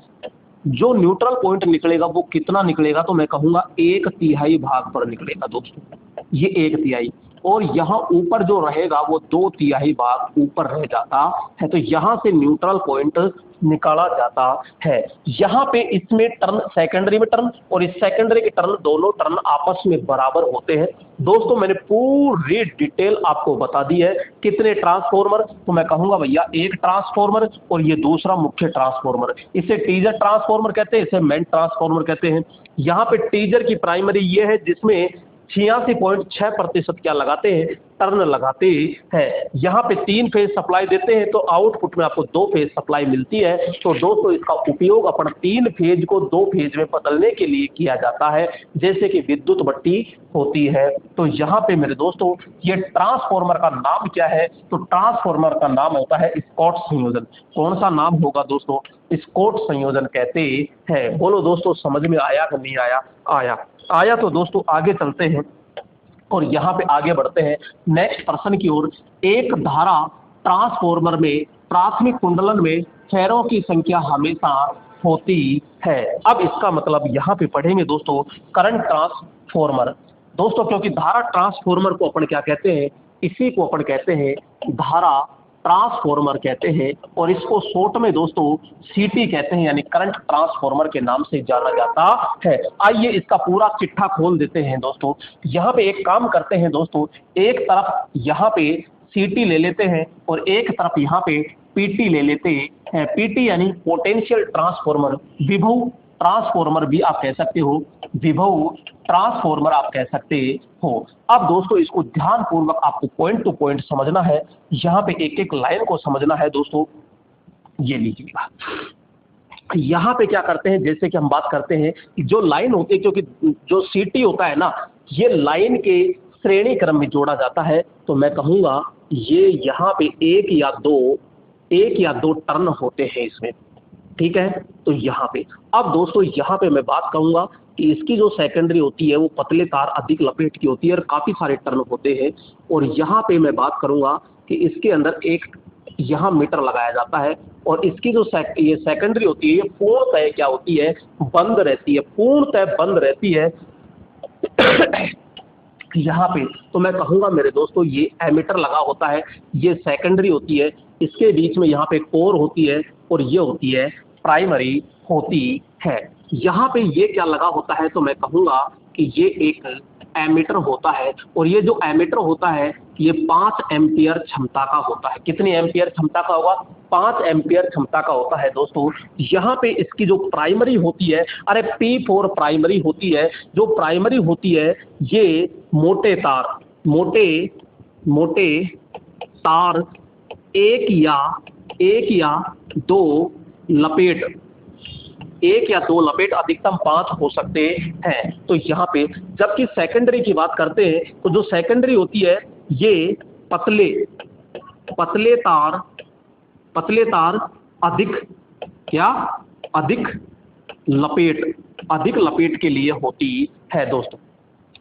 जो न्यूट्रल पॉइंट निकलेगा वो कितना निकलेगा, तो मैं कहूँगा 1/3 भाग पर निकलेगा दोस्तों, ये 1/3। और यहाँ ऊपर जो रहेगा वो 2/3 भाग ऊपर रह जाता है। तो यहाँ से न्यूट्रल पॉइंट निकाला जाता है। यहाँ पे इसमें टर्न, सेकेंडरी में टर्न और इस सेकेंडरी के टर्न, दोनों टर्न आपस में बराबर होते हैं। दोस्तों मैंने पूरी डिटेल आपको बता दी है। कितने ट्रांसफॉर्मर, तो मैं कहूँगा भैया एक ट्रांसफॉर्मर और ये दूसरा मुख्य ट्रांसफॉर्मर, इसे टीजर ट्रांसफॉर्मर कहते हैं, इसे मेन ट्रांसफॉर्मर कहते हैं। यहाँ पे टीजर की प्राइमरी ये है जिसमें 86.6% क्या लगाते हैं, टर्न लगाते हैं। यहाँ पे 3 फेज सप्लाई देते हैं, तो आउटपुट में आपको 2 फेज सप्लाई मिलती है। तो दोस्तों इसका उपयोग अपन 3 फेज को 2 फेज में बदलने के लिए किया जाता है, जैसे कि विद्युत बत्ती होती है। तो यहाँ पे मेरे दोस्तों ये ट्रांसफॉर्मर का नाम क्या है, तो ट्रांसफॉर्मर का नाम होता है स्कॉट संयोजन। कौन सा नाम होगा दोस्तों, स्कॉट संयोजन कहते हैं। बोलो दोस्तों समझ में आया कि नहीं आया, आया तो दोस्तों आगे चलते हैं और यहाँ पे आगे बढ़ते हैं नेक्स्ट प्रश्न की ओर। एक धारा ट्रांसफॉर्मर में प्राथमिक कुंडलन में फेरों की संख्या हमेशा होती है। अब इसका मतलब यहाँ पे पढ़ेंगे दोस्तों करंट ट्रांसफॉर्मर। दोस्तों क्योंकि धारा ट्रांसफॉर्मर को अपन क्या कहते हैं, इसी को अपन कहते हैं धारा ट्रांसफॉर्मर कहते हैं, और इसको शॉर्ट में दोस्तों सीटी कहते हैं, यानी करंट ट्रांसफॉर्मर के नाम से जाना जाता है। आइए इसका पूरा चिट्ठा खोल देते हैं दोस्तों। यहाँ पे एक काम करते हैं दोस्तों, एक तरफ यहाँ पे सीटी ले लेते हैं और एक तरफ यहाँ पे पीटी ले लेते हैं। पीटी यानी पोटेंशियल ट्रांसफॉर्मर, विभव ट्रांसफॉर्मर भी आप कह सकते हो, विभव ट्रांसफॉर्मर आप कह सकते हो। अब दोस्तों इसको ध्यान पूर्वक आपको पॉइंट टू पॉइंट समझना है, यहाँ पे एक एक लाइन को समझना है दोस्तों। ये लीजिएगा, यहाँ पे क्या करते हैं, जैसे कि हम बात करते हैं कि जो लाइन होती है, क्योंकि जो सीटी होता है ना, ये लाइन के श्रेणी क्रम में जोड़ा जाता है, तो मैं कहूँगा ये यहाँ पे एक या दो टर्न होते हैं इसमें, ठीक है। तो यहाँ पे अब दोस्तों यहाँ पे मैं बात कहूँगा कि इसकी जो सेकेंडरी होती है वो पतले तार अधिक लपेट की होती है और काफ़ी सारे टर्न होते हैं। और यहाँ पे मैं बात करूँगा कि इसके अंदर एक यहाँ मीटर लगाया जाता है, और इसकी जो ये सेकेंडरी होती है ये पूर्णतः क्या होती है, बंद रहती है, पूर्णतः बंद रहती है यहाँ पे। तो मैं कहूँगा मेरे दोस्तों ये एमीटर लगा होता है, ये सेकेंडरी होती है, इसके बीच में यहाँ पे कोर होती है, और ये होती है प्राइमरी होती है। यहाँ पे ये क्या लगा होता है, तो मैं कहूँगा कि ये एक एमीटर होता है, और ये जो एमीटर होता है ये 5 एम्पियर क्षमता का होता है। कितनी एम्पियर क्षमता का होगा, 5 एम्पियर क्षमता का होता है दोस्तों। यहाँ पे इसकी जो प्राइमरी होती है, अरे P4 प्राइमरी होती है, जो प्राइमरी होती है ये मोटे तार एक या दो लपेट, एक या दो लपेट, अधिकतम 5 हो सकते हैं। तो यहाँ पे जबकि सेकेंडरी की बात करते हैं, तो जो सेकेंडरी होती है ये पतले तार अधिक लपेट के लिए होती है दोस्तों।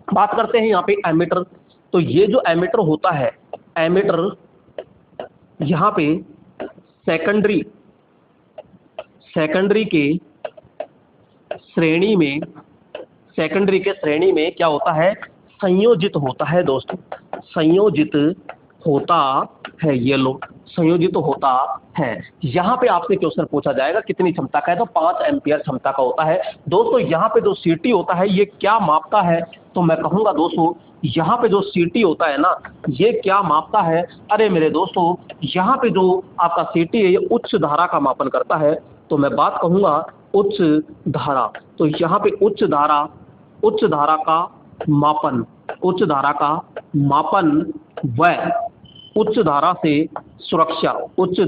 बात करते हैं यहाँ पे एमीटर। तो ये जो एमीटर होता है, एमीटर यहाँ पे सेकेंडरी के श्रेणी में क्या होता है, संयोजित होता है दोस्तों, संयोजित होता है, ये लो संयोजित होता है। यहाँ पे आपसे क्वेश्चन पूछा जाएगा कितनी क्षमता का है, तो 5 एम्पियर क्षमता का होता है दोस्तों। यहाँ पे जो सीटी होता है ये क्या मापता है, तो मैं कहूँगा दोस्तों यहाँ पे जो सीटी होता है ना, ये क्या मापता है, अरे मेरे दोस्तों यहाँ पे जो आपका सीटी है ये उच्च धारा का मापन करता है। तो मैं बात कहूँगा उच्च धारा, तो यहाँ पे उच्च धारा का मापन व उच्च धारा से सुरक्षा, उच्च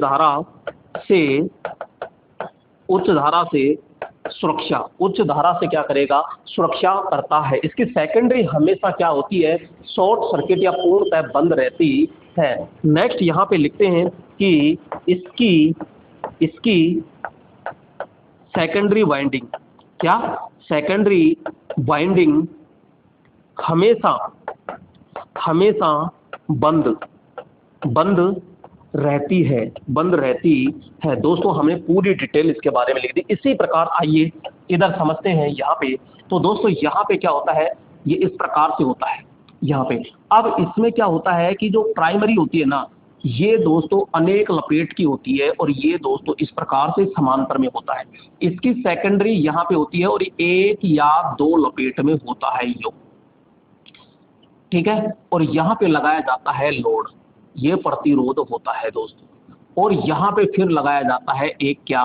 धारा से क्या करेगा, सुरक्षा करता है। इसकी सेकेंडरी हमेशा क्या होती है, शॉर्ट सर्किट या पूर्णतः बंद रहती है। नेक्स्ट यहाँ पे लिखते हैं कि इसकी सेकेंडरी वाइंडिंग, क्या सेकेंडरी वाइंडिंग हमेशा बंद रहती है दोस्तों। हमने पूरी डिटेल इसके बारे में लिख दी। इसी प्रकार आइए इधर समझते हैं यहाँ पे। तो दोस्तों यहाँ पे क्या होता है, ये इस प्रकार से होता है यहाँ पे। अब इसमें क्या होता है कि जो प्राइमरी होती है ना, ये दोस्तों अनेक लपेट की होती है, और ये दोस्तों इस प्रकार से समांतर में होता है। इसकी सेकेंडरी यहाँ पे होती है और एक या दो लपेट में होता है यो, ठीक है। और यहाँ पे लगाया जाता है लोड, ये प्रतिरोध होता है दोस्तों। और यहाँ पे फिर लगाया जाता है एक क्या,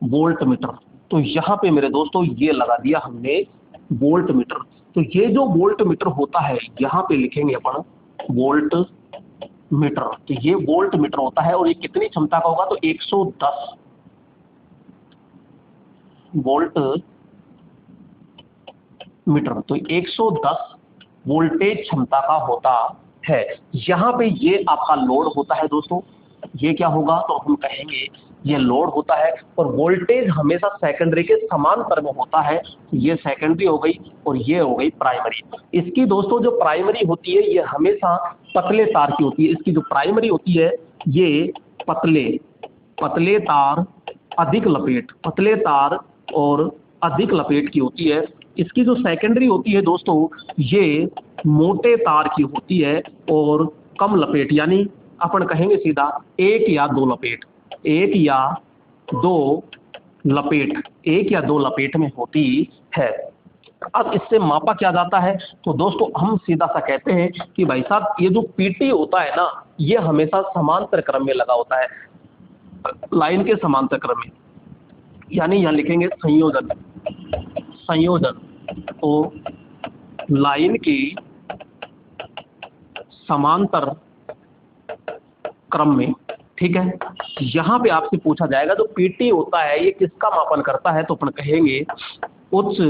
वोल्ट मीटर। तो यहाँ पे मेरे दोस्तों ये लगा दिया हमने वोल्ट मीटर। तो ये जो वोल्ट मीटर होता है यहाँ पे लिखेंगे अपन वोल्ट मीटर। तो ये वोल्ट मीटर होता है, और ये कितनी क्षमता का होगा, तो 110 वोल्ट मीटर। तो 110 वोल्टेज क्षमता का होता है। यहाँ पे ये आपका लोड होता है दोस्तों, ये क्या होगा, तो हम कहेंगे ये लोड होता है, और वोल्टेज हमेशा सेकेंडरी के समांतर में होता है। ये सेकेंडरी हो गई और ये हो गई प्राइमरी। इसकी दोस्तों जो प्राइमरी होती है ये हमेशा पतले तार की होती है। इसकी जो प्राइमरी होती है ये पतले तार और अधिक लपेट की होती है। इसकी जो सेकेंडरी होती है दोस्तों ये मोटे तार की होती है और कम लपेट, यानी अपन कहेंगे सीधा एक या दो लपेट में होती है। अब इससे मापा क्या जाता है, तो दोस्तों हम सीधा सा कहते हैं कि भाई साहब ये जो पीटी होता है ना, ये हमेशा समांतर क्रम में लगा होता है, लाइन के समांतर क्रम में, यानी यहाँ लिखेंगे संयोजन। तो लाइन के समांतर क्रम में, ठीक है, यहां पे आपसे पूछा जाएगा जो पीटी होता है ये किसका मापन करता है, तो अपन कहेंगे उच्च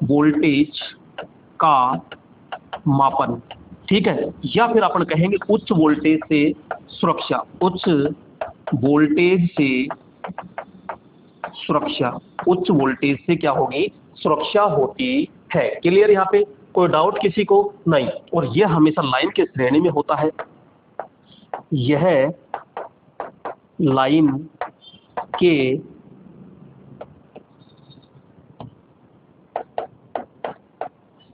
वोल्टेज का मापन, ठीक है। या फिर अपन कहेंगे उच्च वोल्टेज से सुरक्षा, उच्च वोल्टेज से सुरक्षा, उच्च वोल्टेज से क्या होगी, सुरक्षा होती है। क्लियर, यहाँ पे कोई डाउट किसी को नहीं। और यह हमेशा लाइन के श्रेणी में होता है, यह लाइन के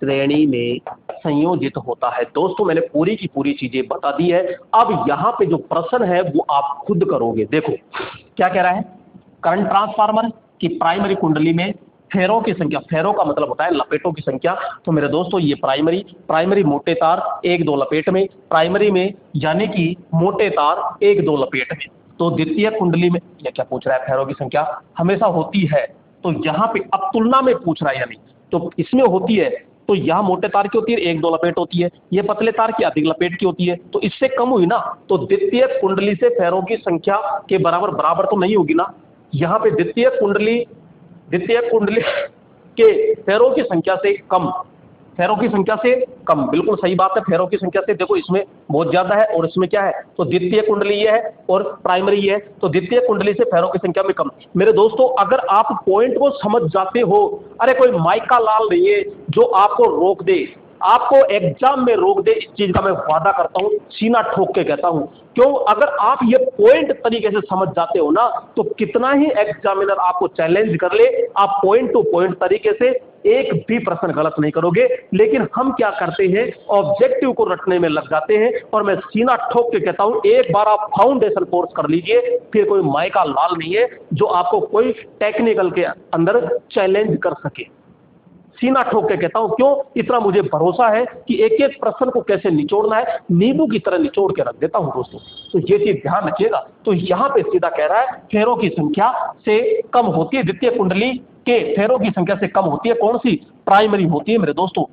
श्रेणी में संयोजित होता है। दोस्तों मैंने पूरी की पूरी चीजें बता दी है। अब यहाँ पे जो प्रश्न है वो आप खुद करोगे। देखो क्या कह रहा है, करंट ट्रांसफार्मर की प्राइमरी कुंडली में फेरों की संख्या, फेरों का मतलब होता है लपेटों की संख्या। तो मेरे दोस्तों ये प्राइमरी मोटे तार 1-2 लपेट में, प्राइमरी में यानी कि मोटे तार 1-2 लपेट में। तो द्वितीय कुंडली में ये क्या पूछ रहा है, फेरों की संख्या हमेशा होती है। तो यहाँ पे अब तुलना में पूछ रहा है, यानी तो इसमें होती है, तो यहाँ मोटे तार की होती है 1-2 लपेट होती है, ये पतले तार की अधिक लपेट की होती है। तो इससे कम हुई ना, तो द्वितीय कुंडली से फेरों की संख्या के बराबर तो नहीं होगी ना। यहाँ पे द्वितीय कुंडली के फेरों की संख्या से कम, फेरों की संख्या से कम, बिल्कुल सही बात है। फेरों की संख्या से देखो इसमें बहुत ज्यादा है और इसमें क्या है, तो द्वितीय कुंडली ये है और प्राइमरी ये है, तो द्वितीय कुंडली से फेरों की संख्या में कम। मेरे दोस्तों अगर आप पॉइंट को समझ जाते हो, अरे कोई माइका लाल नहीं है जो आपको रोक दे, आपको एग्जाम में रोक दे, इस चीज का मैं वादा करता हूं, सीना ठोक के कहता हूं। क्यों, अगर आप ये पॉइंट तरीके से समझ जाते हो ना, तो कितना ही एग्जामिनर आपको चैलेंज कर ले, आप पॉइंट टू पॉइंट तरीके से एक भी प्रश्न गलत नहीं करोगे। लेकिन हम क्या करते हैं, ऑब्जेक्टिव को रटने में लग जाते हैं। और मैं सीना ठोक के कहता हूं, एक बार आप फाउंडेशन कोर्स कर लीजिए, फिर कोई माइका लाल नहीं है जो आपको कोई टेक्निकल के अंदर चैलेंज कर सके। सीना ठोक के कहता हूं, क्यों, इतना मुझे भरोसा है कि एक एक प्रश्न को कैसे निचोड़ना है, नींबू की तरह निचोड़ के रख देता हूं दोस्तों। तो ये चीज ध्यान रखिएगा। तो यहां पे सीधा कह रहा है फेरों की संख्या से कम होती है, द्वितीय कुंडली के फेरों की संख्या से कम होती है, कौन सी, प्राइमरी होती है मेरे दोस्तों।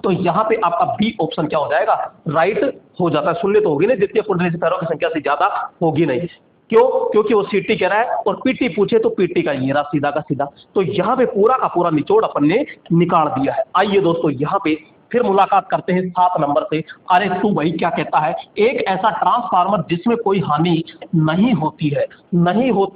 तो यहाँ पे आपका बी ऑप्शन क्या हो जाएगा, राइट हो जाता है। सुन ले तो होगी नहीं, द्वितीय कुंडली से फेरों की संख्या से ज्यादा होगी नहीं। क्यों, क्योंकि वो सीटी कह रहा है और पीटी पूछे तो पीटी का ये रहा सीधा का सीधा। तो यहाँ पे पूरा का पूरा निचोड़ अपन ने निकाल दिया है। आइए दोस्तों यहाँ पे फिर मुलाकात करते हैं 7 नंबर से। अरे तू भाई क्या कहता है, एक ऐसा ट्रांसफार्मर जिसमें कोई हानि नहीं होती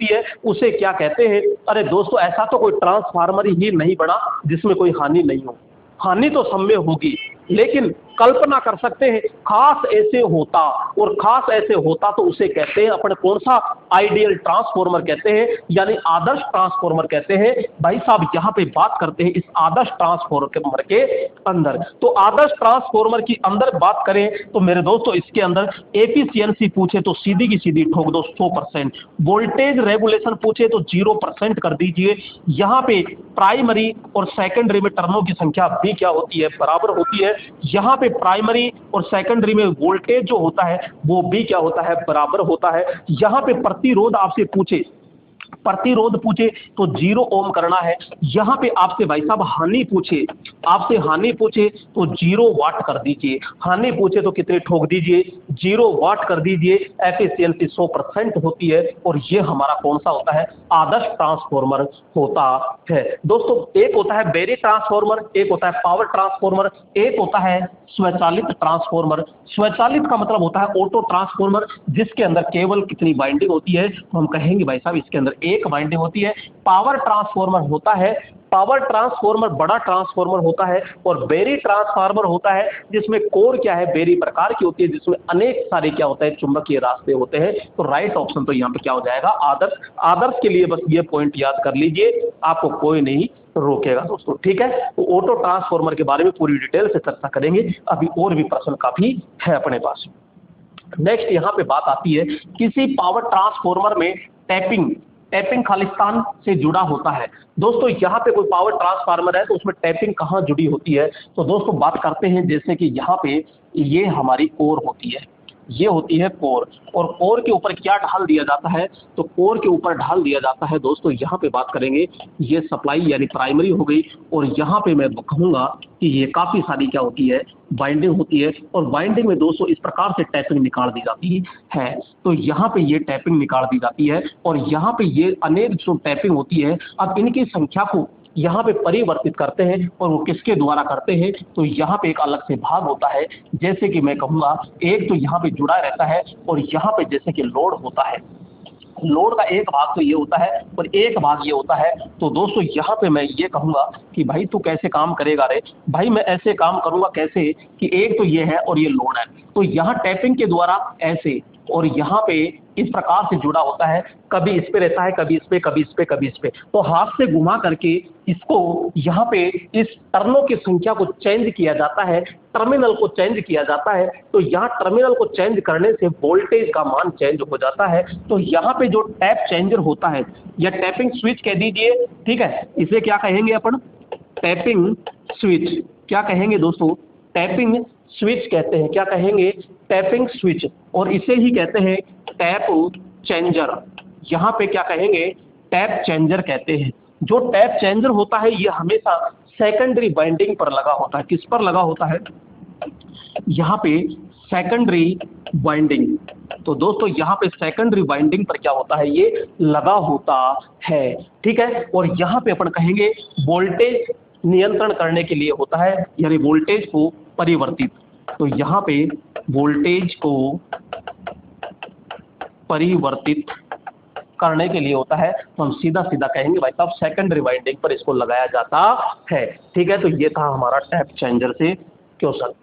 है उसे क्या कहते हैं। अरे दोस्तों ऐसा तो कोई ट्रांसफार्मर ही नहीं बना जिसमें कोई हानि नहीं हो। हानि तो सब में होगी, लेकिन कल्पना कर सकते हैं खास ऐसे होता, और खास ऐसे होता तो उसे कहते हैं अपने कौन सा, आइडियल ट्रांसफॉर्मर कहते हैं, यानी आदर्श ट्रांसफॉर्मर कहते हैं। भाई साहब यहाँ पे बात करते हैं इस आदर्श ट्रांसफॉर्मर के अंदर। तो आदर्श ट्रांसफॉर्मर की अंदर बात करें तो मेरे दोस्तों इसके अंदर एफिशिएंसी पूछे तो सीधी की सीधी ठोक दो 100%, वोल्टेज रेगुलेशन पूछे तो 0% कर दीजिए। यहाँ पे प्राइमरी और सेकेंडरी में टर्नों की संख्या भी क्या होती है, बराबर होती है। यहाँ पे प्राइमरी और सेकेंडरी में वोल्टेज जो होता है वो भी क्या होता है, बराबर होता है। यहाँ पे प्रतिरोध आपसे पूछे तो 0 ओम करना है। यहाँ पे आपसे भाई साहब हानि पूछे तो 0 वाट कर दीजिए। हानि पूछे तो कितने ठोक दीजिए, 0 वाट कर दीजिए। एफिशिएंसी 100% होती है और ये हमारा कौन सा होता है, आदर्श ट्रांसफॉर्मर होता है। दोस्तों एक होता है बेरी ट्रांसफॉर्मर, एक होता है पावर ट्रांसफॉर्मर, एक होता है स्वचालित ट्रांसफॉर्मर। स्वचालित का मतलब होता है ऑटो ट्रांसफॉर्मर, जिसके अंदर केवल कितनी वाइंडिंग होती है, तो हम कहेंगे भाई साहब इसके अंदर एक वाइंडिंग होती है। पावर ट्रांसफॉर्मर होता है, पावर ट्रांसफॉर्मर बड़ा ट्रांसफॉर्मर होता है, और बेरी ट्रांसफॉर्मर होता है जिसमें कोर क्या है, बेरी प्रकार की होती है, जिसमें अनेक सारे क्या होता है, चुंबकीय रास्ते होते हैं। तो राइट ऑप्शन तो यहाँ पे क्या हो जाएगा, आदर्श। आदर्श के लिए बस ये पॉइंट याद कर लीजिए, आपको कोई नहीं रोकेगा दोस्तों, ठीक है। तो ऑटो ट्रांसफॉर्मर के बारे में पूरी डिटेल से चर्चा करेंगे, अभी और भी प्रश्न काफी है अपने पास। नेक्स्ट यहाँ पे बात आती है किसी पावर ट्रांसफॉर्मर में टैपिंग खालिस्तान से जुड़ा होता है। दोस्तों यहाँ पे कोई पावर ट्रांसफार्मर है तो उसमें टैपिंग कहाँ जुड़ी होती है, तो दोस्तों बात करते हैं जैसे कि यहाँ पे ये हमारी कोर होती है, ये होती है कोर। और कोर के ऊपर क्या ढाल दिया जाता है, तो कोर के ऊपर ढाल दिया जाता है दोस्तों, यहाँ पे बात करेंगे ये सप्लाई यानी प्राइमरी हो गई। और यहाँ पे मैं कहूँगा कि ये काफ़ी सारी क्या होती है, बाइंडिंग होती है। और बाइंडिंग में दोस्तों इस प्रकार से टैपिंग निकाल दी जाती है। तो यहाँ पे ये टैपिंग निकाल दी जाती है और यहाँ पे ये अनेक जो टैपिंग होती है, अब इनकी संख्या को यहाँ पे परिवर्तित करते हैं और वो किसके द्वारा करते हैं, तो यहाँ पे एक अलग से भाग होता है। जैसे कि मैं कहूँगा एक तो यहाँ पे जुड़ा रहता है और यहाँ पे जैसे कि लोड होता है, लोड का एक भाग तो ये होता है और एक भाग ये होता है। तो दोस्तों यहाँ पे मैं ये कहूँगा कि भाई तू कैसे काम करेगा रे भाई, मैं ऐसे काम करूँगा कैसे कि एक तो ये है और ये लोड है, तो यहाँ टैपिंग के द्वारा ऐसे और यहाँ पे इस प्रकार से जुड़ा होता है, कभी इस पे रहता है, कभी इस पे, कभी इस पे, कभी इस पे। तो हाथ से घुमा करके इसको यहाँ पे इस टर्नों की संख्या को चेंज किया जाता है, टर्मिनल को चेंज किया जाता है। तो यहाँ टर्मिनल को चेंज करने से वोल्टेज का मान चेंज हो जाता है। तो यहाँ पे जो टैप चेंजर होता है या टैपिंग स्विच कह दीजिए, ठीक है, इसे क्या कहेंगे अपन, टैपिंग स्विच। क्या कहेंगे दोस्तों, टैपिंग स्विच कहते हैं। क्या कहेंगे, टैपिंग स्विच। और इसे ही कहते हैं टैप चेंजर। यहाँ पे क्या कहेंगे, टैप चेंजर कहते हैं। जो टैप चेंजर होता है ये हमेशा सेकेंडरी वाइंडिंग पर लगा होता है। किस पर लगा होता है, यहाँ पे सेकेंडरी वाइंडिंग। तो दोस्तों यहाँ पे सेकेंडरी वाइंडिंग पर क्या होता है, ये लगा होता है, ठीक है। और यहाँ पे अपन कहेंगे वोल्टेज नियंत्रण करने के लिए होता है, यानी वोल्टेज को परिवर्तित। तो यहाँ पे वोल्टेज को परिवर्तित करने के लिए होता है। तो हम सीधा सीधा कहेंगे भाई साहब सेकेंडरी वाइंडिंग पर इसको लगाया जाता है, ठीक है। तो ये था हमारा टैप चेंजर से क्वेश्चन।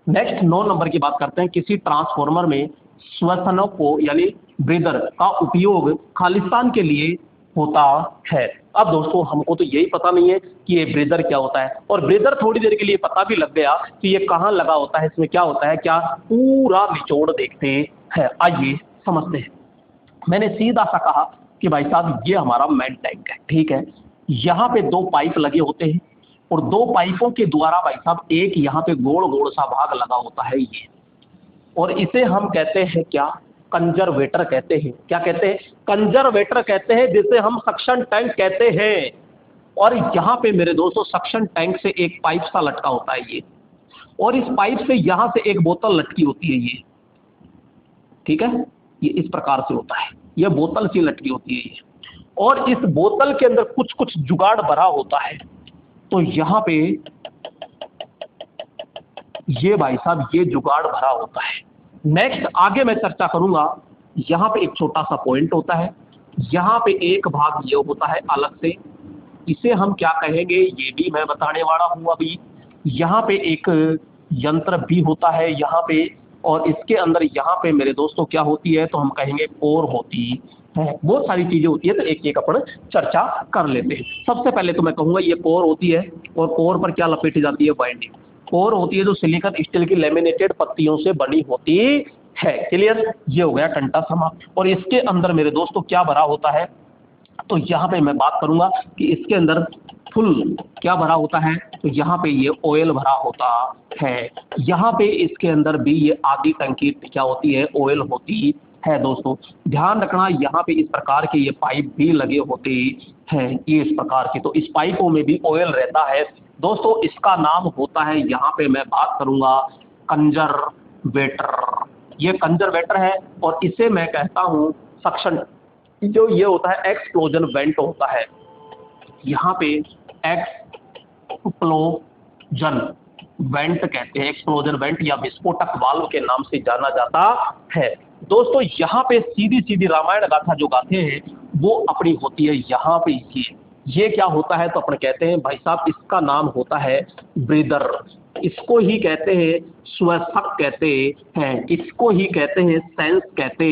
नेक्स्ट 9 नंबर की बात करते हैं। किसी ट्रांसफॉर्मर में श्वसनों को यानी ब्रीदर का उपयोग खालिस्तान के लिए होता है। अब दोस्तों हमको तो यही पता नहीं है कि ये ब्रीदर क्या होता है, और ब्रीदर थोड़ी देर के लिए पता भी लग गया कि ये कहाँ लगा होता है, इसमें क्या होता है, क्या पूरा निचोड़ देखते हैं। आइए समझते हैं। मैंने सीधा सा कहा कि भाई साहब ये हमारा मेन टैंक है, ठीक है। यहाँ पे 2 पाइप लगे होते हैं और 2 पाइपों के द्वारा भाई साहब एक यहाँ पे गोल गोल सा भाग लगा होता है ये, और इसे हम कहते हैं क्या, कंजर्वेटर कहते हैं। क्या कहते हैं, कंजर्वेटर कहते हैं, जिसे हम सक्शन टैंक कहते हैं। और यहाँ पे मेरे दोस्तों सक्शन टैंक से एक पाइप सा लटका होता है ये, और इस पाइप से यहाँ से एक बोतल लटकी होती है ये, ठीक है। ये इस प्रकार से होता है, ये बोतल सी लटकी होती है ये, और इस बोतल के अंदर कुछ कुछ जुगाड़ भरा होता है। तो यहाँ पे ये भाई साहब ये जुगाड़ भरा होता है। नेक्स्ट आगे मैं चर्चा करूंगा। यहाँ पे एक छोटा सा पॉइंट होता है, यहाँ पे एक भाग ये होता है अलग से, इसे हम क्या कहेंगे ये भी मैं बताने वाला हूँ अभी। यहाँ पे एक यंत्र भी होता है यहाँ पे, और इसके अंदर यहाँ पे मेरे दोस्तों क्या होती है, तो हम कहेंगे कोर होती है। बहुत सारी चीजें होती है, तो एक एक अपन चर्चा कर लेते हैं। सबसे पहले तो मैं कहूँगा ये कोर होती है, और कोर पर क्या लपेटी जाती है, बाइंडिंग। कोर होती है जो सिलिकॉन स्टील की लेमिनेटेड पत्तियों से बनी होती है। क्लियर, ये हो गया टंटा समा। और इसके अंदर मेरे दोस्तों क्या भरा होता है, तो यहाँ पे मैं बात करूंगा कि इसके अंदर फुल क्या भरा होता है, तो यहाँ पे ये ऑयल भरा होता है। यहाँ पे इसके अंदर भी ये आधी टंकी क्या होती है, ऑयल होती है। दोस्तों ध्यान रखना, यहाँ पे इस प्रकार के ये पाइप भी लगे होते हैं, ये इस प्रकार के। तो इस पाइपों में भी ऑयल रहता है दोस्तों। इसका नाम होता है, यहाँ पे मैं बात करूंगा कंजर्वेटर। ये कंजर्वेटर है, और इसे मैं कहता हूँ सक्शन। जो ये होता है एक्सप्लोजन वेंट होता है, यहाँ पे एक्सप्लोजन वेंट कहते हैं, एक्सप्लोजन वेंट या विस्फोटक वाल्व के नाम से जाना जाता है। दोस्तों यहाँ पे सीधी सीधी रामायण गाथा जो गाते हैं वो अपनी होती है यहाँ पे। ये क्या होता है, तो अपन कहते हैं भाई साहब इसका नाम होता है ब्रीदर। इसको ही कहते हैं श्वसक कहते हैं, इसको ही कहते हैं सेंस कहते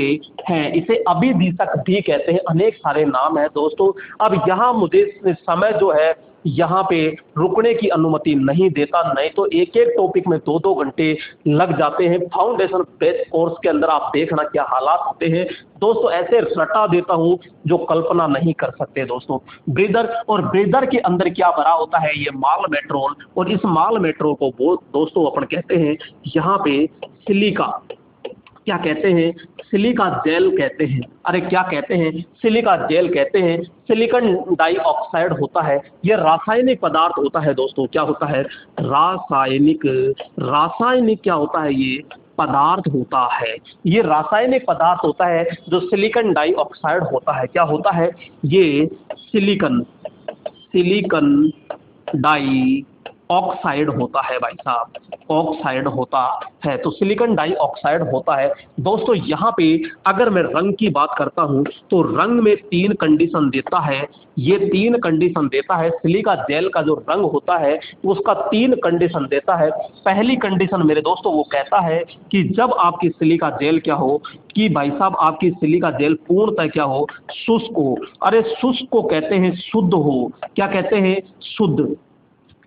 हैं, इसे अभिदिशक भी कहते हैं, अनेक सारे नाम है दोस्तों। अब यहाँ मुझे समय जो है यहाँ पे रुकने की अनुमति नहीं देता, नहीं तो एक एक टॉपिक में 2-2 घंटे लग जाते हैं। फाउंडेशन बेस कोर्स के अंदर आप देखना क्या हालात होते हैं दोस्तों, ऐसे रटा देता हूँ जो कल्पना नहीं कर सकते दोस्तों। ब्रीदर, और ब्रीदर के अंदर क्या भरा होता है, ये माल मेट्रोल, और इस माल मेट्रोल को दोस्तों अपन कहते हैं यहाँ पे सिलिका। क्या कहते हैं, सिलिका जेल कहते हैं। अरे क्या कहते हैं, सिलिका जेल कहते हैं। सिलिकॉन डाइऑक्साइड होता है, यह रासायनिक पदार्थ होता है दोस्तों। क्या होता है, रासायनिक, रासायनिक क्या होता है, ये पदार्थ होता है। ये रासायनिक पदार्थ होता है जो सिलिकॉन डाइऑक्साइड होता है। क्या होता है, ये सिलिकॉन, सिलिकॉन डाई ऑक्साइड होता है भाई साहब, ऑक्साइड होता है। तो सिलिकॉन डाइऑक्साइड होता है दोस्तों। यहाँ पे अगर मैं रंग की बात करता हूँ तो रंग में 3 कंडीशन देता है, ये 3 कंडीशन देता है। सिलिका जेल का जो रंग होता है उसका 3 कंडीशन देता है। पहली कंडीशन मेरे दोस्तों वो कहता है कि जब आपकी सिलिका जेल क्या हो, कि भाई साहब आपकी सिलिका जेल पूर्णतः क्या हो, शुष्क हो। अरे शुष्क को कहते हैं शुद्ध हो। क्या कहते हैं, शुद्ध।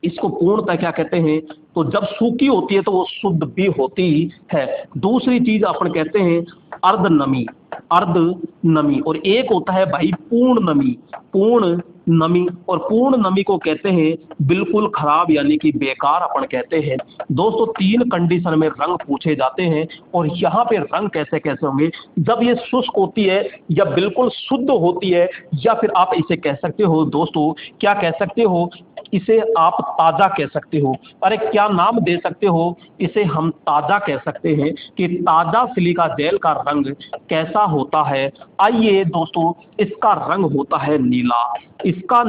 इसको पूर्णतः क्या कहते हैं, तो जब सूखी होती है तो वो शुद्ध भी होती है। दूसरी चीज अपन कहते हैं अर्ध नमी, अर्ध नमी। और एक होता है भाई पूर्ण नमी, पूर्ण नमी। और पूर्ण नमी को कहते हैं बिल्कुल खराब यानी कि बेकार अपन कहते हैं। दोस्तों 3 कंडीशन में रंग पूछे जाते हैं। और यहाँ पे रंग कैसे कैसे होंगे, जब ये शुष्क होती है या बिल्कुल शुद्ध होती है, या फिर आप इसे कह सकते हो दोस्तों, क्या कह सकते हो, इसे आप ताजा कह सकते हो। अरे क्या नाम दे सकते हो, इसे हम ताजा कह सकते हैं कि ताजा सिलिका जेल का रंग कैसा होता है। आइए दोस्तों, इसका रंग होता है नीला, इसका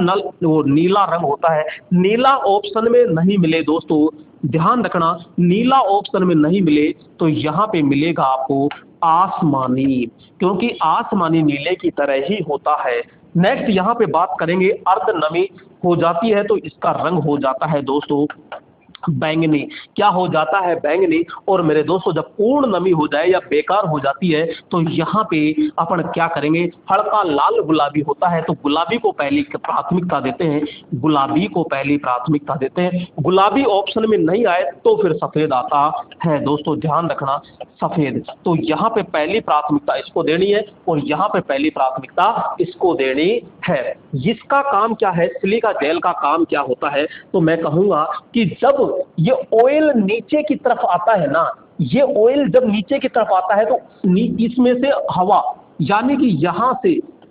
वो नीला रंग होता है। नीला ऑप्शन में नहीं मिले दोस्तों, ध्यान रखना, नीला ऑप्शन में नहीं मिले तो यहाँ पे मिलेगा आपको आसमानी, क्योंकि आसमानी नीले की तरह ही होता है। नेक्स्ट यहाँ पे बात करेंगे, अर्ध नमी हो जाती है तो इसका रंग हो जाता है दोस्तों बैंगनी। क्या हो जाता है, बैंगनी। और मेरे दोस्तों जब पूर्ण नमी हो जाए या बेकार हो जाती है तो यहाँ पे अपन क्या करेंगे, हल्का लाल गुलाबी होता है तो गुलाबी को पहली प्राथमिकता देते हैं, गुलाबी को पहली प्राथमिकता देते हैं। गुलाबी ऑप्शन में नहीं आए तो फिर सफेद आता है दोस्तों, ध्यान रखना, सफेद। तो यहाँ पे पहली प्राथमिकता इसको देनी है और यहाँ पे पहली प्राथमिकता इसको देनी है। इसका काम क्या है, सिलिका जेल का काम क्या होता है, तो मैं कहूंगा कि जब ये ऑयल नीचे की तरफ आता है ना, ये ऑयल जब नीचे की तरफ आता है तो इसमें से हवा, यानी कि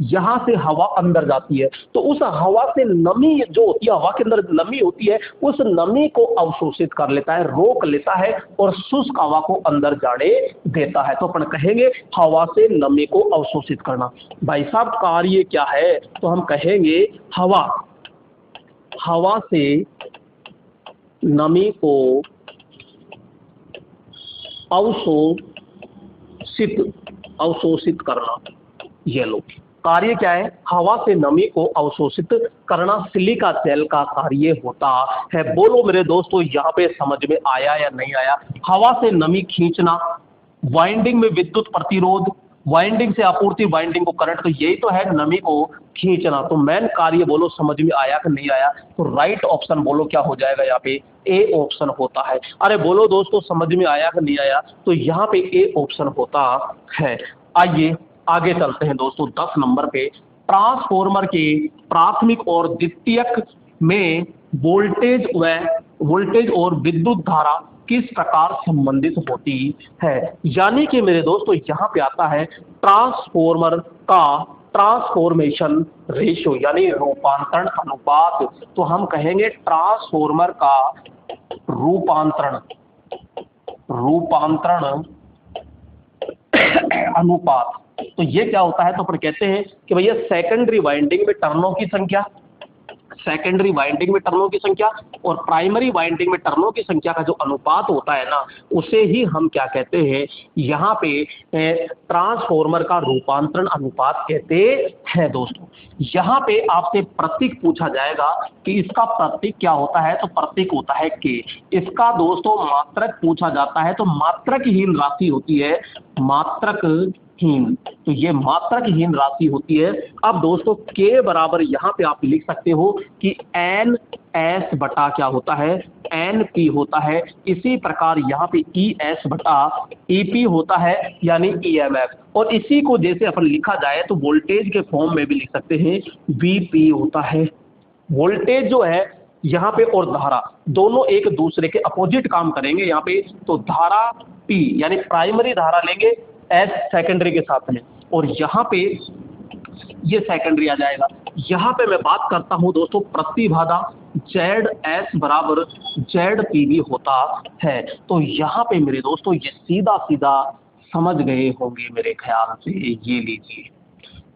यहां से हवा अंदर जाती है तो उस हवा से नमी जो होती है, हवा के अंदर नमी होती है, उस नमी को अवशोषित कर लेता है, रोक लेता है और शुष्क हवा को अंदर जाने देता है। तो अपन कहेंगे हवा से नमी को अवशोषित करना। भाई साहब कार्य क्या है, तो हम कहेंगे हवा से नमी को अवशोषित करना। ये लो कार्य क्या है, हवा से नमी को अवशोषित करना सिलिका जेल का कार्य होता है। बोलो मेरे दोस्तों यहाँ पे समझ में आया या नहीं आया। हवा से नमी खींचना, वाइंडिंग में विद्युत प्रतिरोध, वाइंडिंग से आपूर्ति, वाइंडिंग को करंट, तो यही तो है नमी को खींचना। तो मेन कार्य बोलो समझ में आया कि नहीं आया, तो राइट ऑप्शन बोलो क्या हो जाएगा, यहाँ पे ए ऑप्शन होता है। अरे बोलो दोस्तों समझ में आया कि नहीं आया, तो यहाँ पे ए ऑप्शन होता है। आइए आगे चलते हैं दोस्तों 10 नंबर पे, ट्रांसफॉर्मर के प्राथमिक और द्वितीयक में वोल्टेज और विद्युत धारा किस प्रकार संबंधित होती है। यानी कि मेरे दोस्तों यहाँ पे आता है ट्रांसफॉर्मर का ट्रांसफॉर्मेशन रेशियो यानी रूपांतरण अनुपात। तो हम कहेंगे ट्रांसफॉर्मर का रूपांतरण अनुपात। तो ये क्या होता है, तो अपन कहते हैं कि भैया सेकेंडरी वाइंडिंग में टर्नों की संख्या, सेकेंडरी वाइंडिंग में टर्नों की संख्या और प्राइमरी वाइंडिंग में टर्नों की संख्या का जो अनुपात होता है ना, उसे ही हम क्या कहते हैं, यहाँ पे ट्रांसफॉर्मर का रूपांतरण अनुपात कहते हैं दोस्तों। यहाँ पे आपसे प्रतीक पूछा जाएगा कि इसका प्रतीक क्या होता है, तो प्रतीक होता है के। इसका दोस्तों मात्रक पूछा जाता है तो मात्रकहीन राशि होती है, मात्रकहीन, तो ये मात्रकहीन राशि होती है। अब दोस्तों के बराबर यहाँ पे आप लिख सकते हो कि एन एस बटा क्या होता है, एन पी होता है। इसी प्रकार यहाँ पे ई एस बटा ई पी होता है यानी ई एम एफ। और इसी को जैसे अपन लिखा जाए तो वोल्टेज के फॉर्म में भी लिख सकते हैं, वी पी होता है। वोल्टेज जो है यहाँ पे और धारा दोनों एक दूसरे के अपोजिट काम करेंगे यहाँ पे, तो धारा पी यानी प्राइमरी धारा लेंगे एस सेकेंडरी के साथ में, और यहाँ पे ये सेकेंडरी आ जाएगा। यहाँ पे मैं बात करता हूँ दोस्तों प्रतिबाधा जेड एस बराबर जेड पी भी होता है। तो यहाँ पे मेरे दोस्तों ये सीधा सीधा समझ गए होंगे मेरे ख्याल से, ये लीजिए,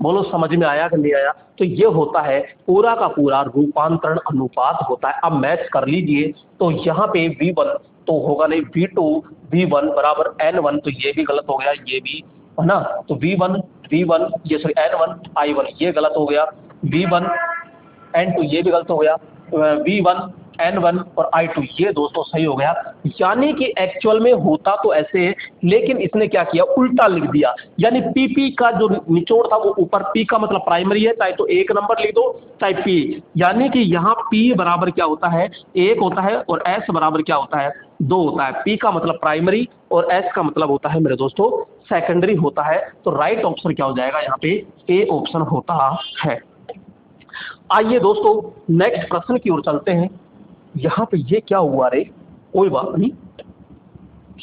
बोलो समझ में आया कि नहीं आया। तो ये होता है पूरा का पूरा रूपांतरण अनुपात होता है। अब मैच कर लीजिए, तो यहाँ पे V1 तो होगा नहीं, V2 V1 बराबर N1, तो ये भी गलत हो गया, ये भी है ना। तो V1 ये सॉरी N1 I1 ये गलत हो गया, V1 N2 ये भी गलत हो गया, V1 N1 और I2 ये दोस्तों सही हो गया। यानी कि एक्चुअल में होता तो ऐसे है, लेकिन इसने क्या किया, उल्टा लिख दिया। यानी PP का जो निचोड़ था वो ऊपर, P का मतलब प्राइमरी है, चाहे तो 1 नंबर लिख दो चाहे P, यानी कि यहाँ P बराबर क्या होता है 1 होता है, और S बराबर क्या होता है 2 होता है। P का मतलब प्राइमरी और S का मतलब होता है मेरे दोस्तों सेकेंडरी होता है। तो राइट ऑप्शन क्या हो जाएगा यहाँ पे, A ऑप्शन होता है। आइए दोस्तों नेक्स्ट प्रश्न की ओर चलते हैं। यहाँ पे ये क्या हुआ रे, कोई बात नहीं,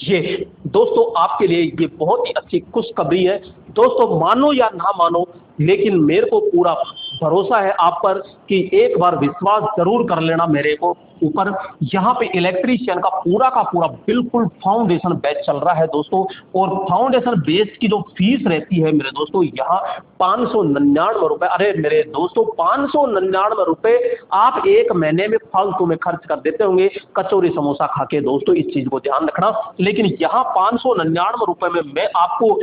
ये दोस्तों आपके लिए ये बहुत ही अच्छी खुशखबरी है दोस्तों, मानो या ना मानो, लेकिन मेरे को पूरा भरोसा है आप पर कि एक बार विश्वास जरूर कर लेना मेरे को ऊपर। यहाँ पे इलेक्ट्रीशियन का पूरा बिल्कुल फाउंडेशन बैच चल रहा है दोस्तों, और फाउंडेशन बेस की जो फीस रहती है मेरे दोस्तों यहाँ 599 रुपए। अरे मेरे दोस्तों 599 रुपए आप एक महीने में फालतू में खर्च कर देते होंगे कचौरी समोसा खा के दोस्तों, इस चीज को ध्यान रखना। लेकिन यहाँ 599 रुपए में मैं आपको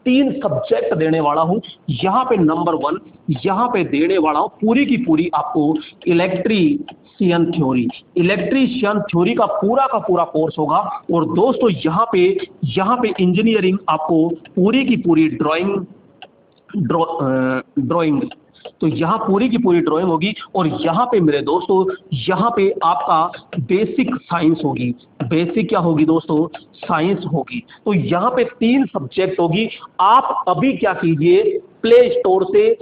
3 सब्जेक्ट देने वाला हूं। यहाँ पे नंबर 1 यहाँ पे देने वाला हूं पूरी की पूरी आपको इलेक्ट्रीशियन थ्योरी का पूरा कोर्स होगा। और दोस्तों यहाँ पे इंजीनियरिंग आपको पूरी की पूरी ड्राइंग, तो यहाँ पूरी की पूरी ड्राइंग होगी। और यहाँ पे मेरे दोस्तों यहाँ पे आपका बेसिक साइंस होगी, बेसिक क्या होगी दोस्तों, साइंस होगी। तो यहाँ पे 3 सब्जेक्ट होगी। आप अभी क्या कीजिए, प्ले स्टोर से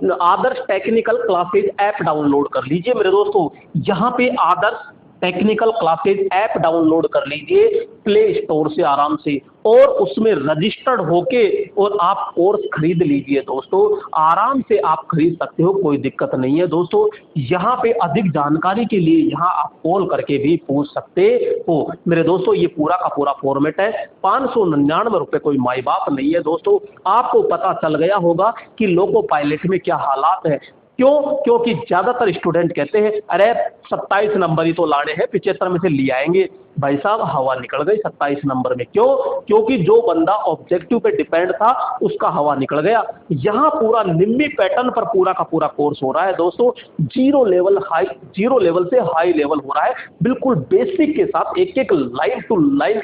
आदर्श टेक्निकल क्लासेज ऐप डाउनलोड कर लीजिए मेरे दोस्तों। यहाँ पे आदर्श टेक्निकल क्लासेज ऐप डाउनलोड कर लीजिए प्ले स्टोर से आराम से, और उसमें रजिस्टर्ड होके और आप कोर्स खरीद लीजिए दोस्तों। आराम से आप खरीद सकते हो, कोई दिक्कत नहीं है दोस्तों। यहाँ पे अधिक जानकारी के लिए यहाँ आप कॉल करके भी पूछ सकते हो मेरे दोस्तों। ये पूरा का पूरा फॉर्मेट है। 599 रुपए कोई माई बाप नहीं है दोस्तों। आपको पता चल गया होगा कि लोको पायलट में क्या हालात है। क्यों? क्योंकि ज्यादातर स्टूडेंट कहते हैं अरे 27 नंबर ही तो लाने हैं, 75 में से ले आएंगे। भाई साहब हवा निकल गई 27 नंबर में। क्यों? क्योंकि जो बंदा ऑब्जेक्टिव पे डिपेंड था उसका हवा निकल गया। यहाँ पूरा निम्बी पैटर्न पर पूरा का पूरा कोर्स हो रहा है दोस्तों। जीरो लेवल से हाई लेवल हो रहा है, बिल्कुल बेसिक के साथ एक एक लाइन टू लाइन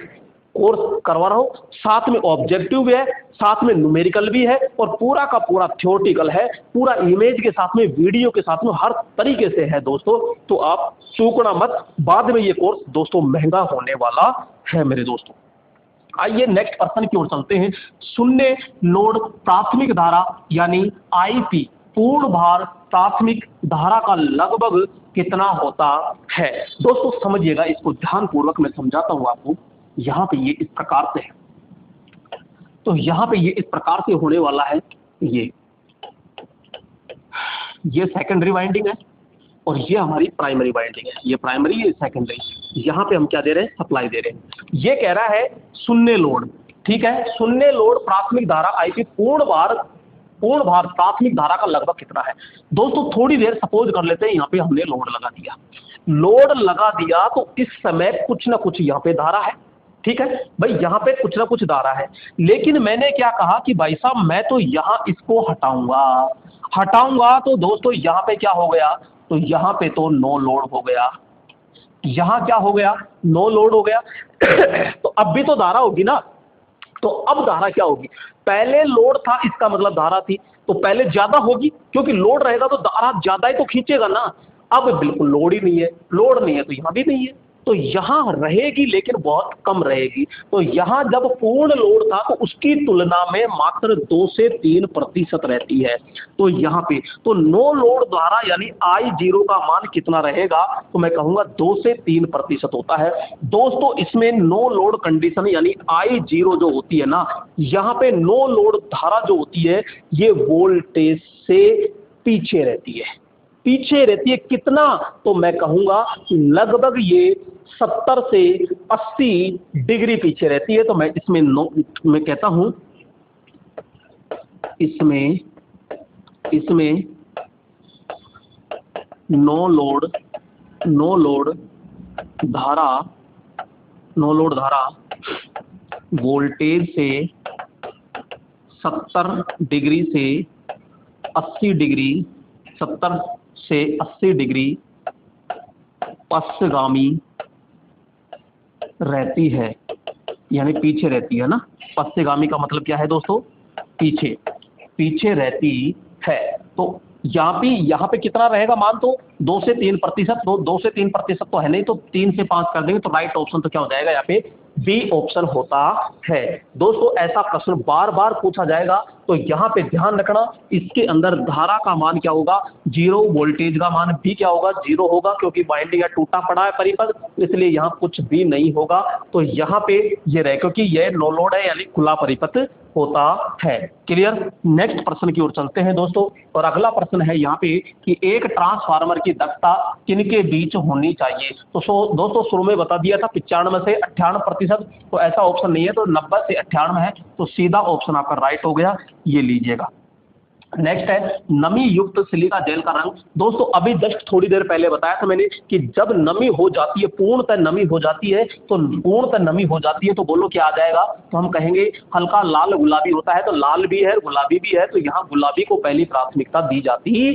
कोर्स करवा रहा हूँ। साथ में ऑब्जेक्टिव भी है, साथ में न्यूमेरिकल भी है, और पूरा का पूरा थ्योरेटिकल है, पूरा इमेज के साथ में, वीडियो के साथ में, हर तरीके से है दोस्तों। तो आप चूकना मत, बाद में ये कोर्स दोस्तों महंगा होने वाला है मेरे दोस्तों। आइए नेक्स्ट प्रश्न की ओर चलते हैं। शून्य लोड प्राथमिक धारा यानी IP पूर्ण भार प्राथमिक धारा का लगभग कितना होता है। दोस्तों समझिएगा इसको ध्यानपूर्वक, मैं समझाता हूं आपको। यहाँ पे ये इस प्रकार से है, तो यहाँ पे ये इस प्रकार से होने वाला है। ये सेकेंडरी वाइंडिंग है और ये हमारी प्राइमरी वाइंडिंग है। ये प्राइमरी, ये सेकेंडरी। यहाँ पे हम क्या दे रहे हैं, सप्लाई दे रहे हैं। ये कह रहा है शून्य लोड, ठीक है, शून्य लोड प्राथमिक धारा IP पूर्ण भार प्राथमिक धारा का लगभग कितना है। दोस्तों थोड़ी देर सपोज कर लेते हैं, यहाँ पे हमने लोड लगा दिया तो इस समय कुछ ना कुछ यहाँ पे धारा है, ठीक है भाई, यहाँ पे कुछ ना कुछ धारा है। लेकिन मैंने क्या कहा कि भाई साहब मैं तो यहाँ इसको हटाऊंगा तो दोस्तों यहाँ पे क्या हो गया, तो यहाँ पे तो नो लोड हो गया। यहाँ क्या हो गया, नो लोड हो गया। तो अब भी तो धारा होगी ना। तो अब धारा क्या होगी, पहले लोड था इसका मतलब धारा थी, तो पहले ज्यादा होगी, क्योंकि लोड रहेगा तो धारा ज्यादा ही तो खींचेगा ना। अब बिल्कुल लोड ही नहीं है, लोड नहीं है तो यहाँ भी नहीं है, तो यहाँ रहेगी लेकिन बहुत कम रहेगी। तो यहाँ जब पूर्ण लोड था तो उसकी तुलना में मात्र 2 से 3% रहती है। तो यहाँ पे तो नो लोड धारा यानी I0 का मान कितना रहेगा, तो मैं कहूंगा 2 से 3% होता है। दोस्तों इसमें नो लोड कंडीशन यानी I0 जो होती है ना, यहाँ पे नो लोड धारा जो होती है ये वोल्टेज से पीछे रहती है। पीछे रहती है कितना, तो मैं कहूंगा लगभग ये 70 से 80 डिग्री पीछे रहती है। तो मैं इसमें मैं कहता हूं इसमें नो लोड धारा वोल्टेज से 70 डिग्री से 80 डिग्री 70 से 80 डिग्री पश्चगामी रहती है, यानी पीछे रहती है ना। पश्चगामी का मतलब क्या है दोस्तों, पीछे रहती है। तो यहाँ पे कितना रहेगा मान, तो 2 से 3%। तो 2 से 3% तो है नहीं, तो 3 से 5 कर देंगे तो राइट ऑप्शन तो क्या हो जाएगा, यहाँ पे बी ऑप्शन होता है। दोस्तों ऐसा प्रश्न बार बार पूछा जाएगा, तो यहाँ पे ध्यान रखना, इसके अंदर धारा का मान क्या होगा 0, वोल्टेज का मान भी क्या होगा 0 होगा, क्योंकि वाइंडिंग टूटा पड़ा है परिपथ, इसलिए यहाँ कुछ भी नहीं होगा। तो यहाँ पे ये रहे, क्योंकि ये नो लोड है यानी खुला परिपथ होता है। क्लियर। नेक्स्ट प्रश्न की ओर चलते हैं दोस्तों, और अगला प्रश्न है यहाँ पे कि एक ट्रांसफार्मर की दक्षता किनके बीच होनी चाहिए। तो दोस्तों शुरू में बता दिया था 95 से 98%, तो ऐसा ऑप्शन नहीं है, तो 90 से 98 है, तो सीधा ऑप्शन आपका राइट हो गया, ये लीजिएगा। नेक्स्ट है नमी युक्त सिलिका जेल का रंग। दोस्तों अभी जस्ट थोड़ी देर पहले बताया था मैंने कि जब नमी हो जाती है, पूर्णतः नमी हो जाती है, तो पूर्णतः नमी हो जाती है तो बोलो क्या आ जाएगा, तो हम कहेंगे हल्का लाल गुलाबी होता है। तो लाल भी है गुलाबी भी है, तो यहाँ गुलाबी को पहली प्राथमिकता दी जाती है।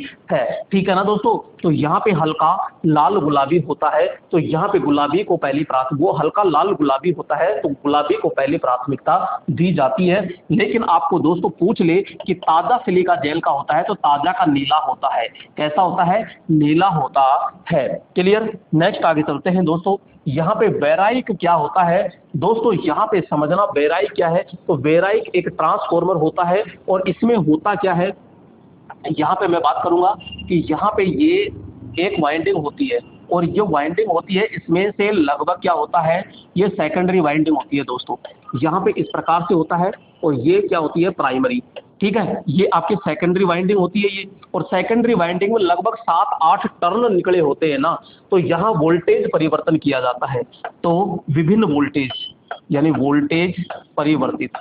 ठीक है ना दोस्तों। तो यहाँ पे हल्का लाल गुलाबी होता है, तो यहाँ पे गुलाबी को पहली प्राथमिकता, वो हल्का लाल गुलाबी होता है तो गुलाबी को पहली प्राथमिकता दी जाती है। लेकिन आपको दोस्तों पूछ ले कि ताजा सिलिका जेल का होता है, तो ताजा का नीला होता है। कैसा होता है, नीला होता है। क्लियर। नेक्स्ट आगे चलते हैं दोस्तों, यहाँ पे वेराइक क्या होता है। दोस्तों यहाँ पे समझना वेराइक क्या है, तो वेराइक एक ट्रांसफॉर्मर होता है, और इसमें होता क्या है, यहाँ पे मैं बात करूंगा कि यहाँ पे ये एक वाइंडिंग होती है, और ये वाइंडिंग होती है, इसमें से लगभग क्या होता है, ये सेकेंडरी वाइंडिंग होती है दोस्तों। यहाँ पे इस प्रकार से होता है, और ये क्या होती है, प्राइमरी। ठीक है, ये आपकी सेकेंडरी वाइंडिंग होती है ये, और सेकेंडरी वाइंडिंग में लगभग 7-8 टर्न निकले होते हैं ना, तो यहाँ वोल्टेज परिवर्तन किया जाता है। तो विभिन्न वोल्टेज यानी वोल्टेज परिवर्तित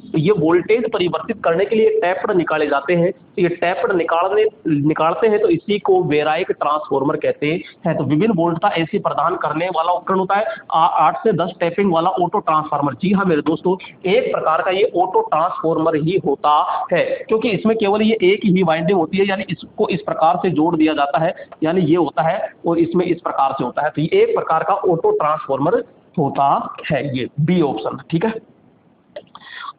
तो ये वोल्टेज परिवर्तित करने के लिए टैप्ड निकाले जाते हैं। तो ये टैप्ड निकालते हैं, तो इसी को वेराइक ट्रांसफॉर्मर कहते हैं। तो विभिन्न वोल्टता ऐसी प्रदान करने वाला उपकरण होता है 8 से 10 टैपिंग वाला ऑटो ट्रांसफार्मर। जी हाँ मेरे दोस्तों, एक प्रकार का ये ऑटो ट्रांसफॉर्मर ही होता है, क्योंकि इसमें केवल ये एक ही वाइंडिंग होती है, यानी इसको इस प्रकार से जोड़ दिया जाता है, यानी ये होता है और इसमें इस प्रकार से होता है। तो ये एक प्रकार का ऑटो ट्रांसफॉर्मर होता है, ये बी ऑप्शन। ठीक है।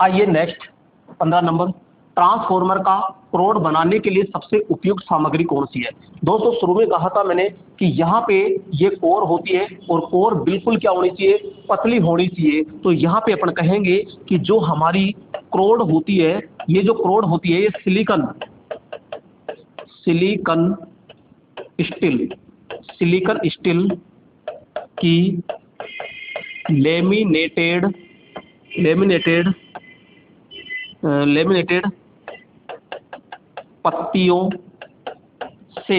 आइए नेक्स्ट 15 नंबर, ट्रांसफॉर्मर का क्रोड बनाने के लिए सबसे उपयुक्त सामग्री कौन सी है। दोस्तों शुरू में कहा था मैंने कि यहाँ पे ये कोर होती है, और कोर बिल्कुल क्या होनी चाहिए, पतली होनी चाहिए। तो यहाँ पे अपन कहेंगे कि जो हमारी क्रोड होती है, ये जो क्रोड होती है, ये सिलिकन स्टील की लेमिनेटेड पत्तियों से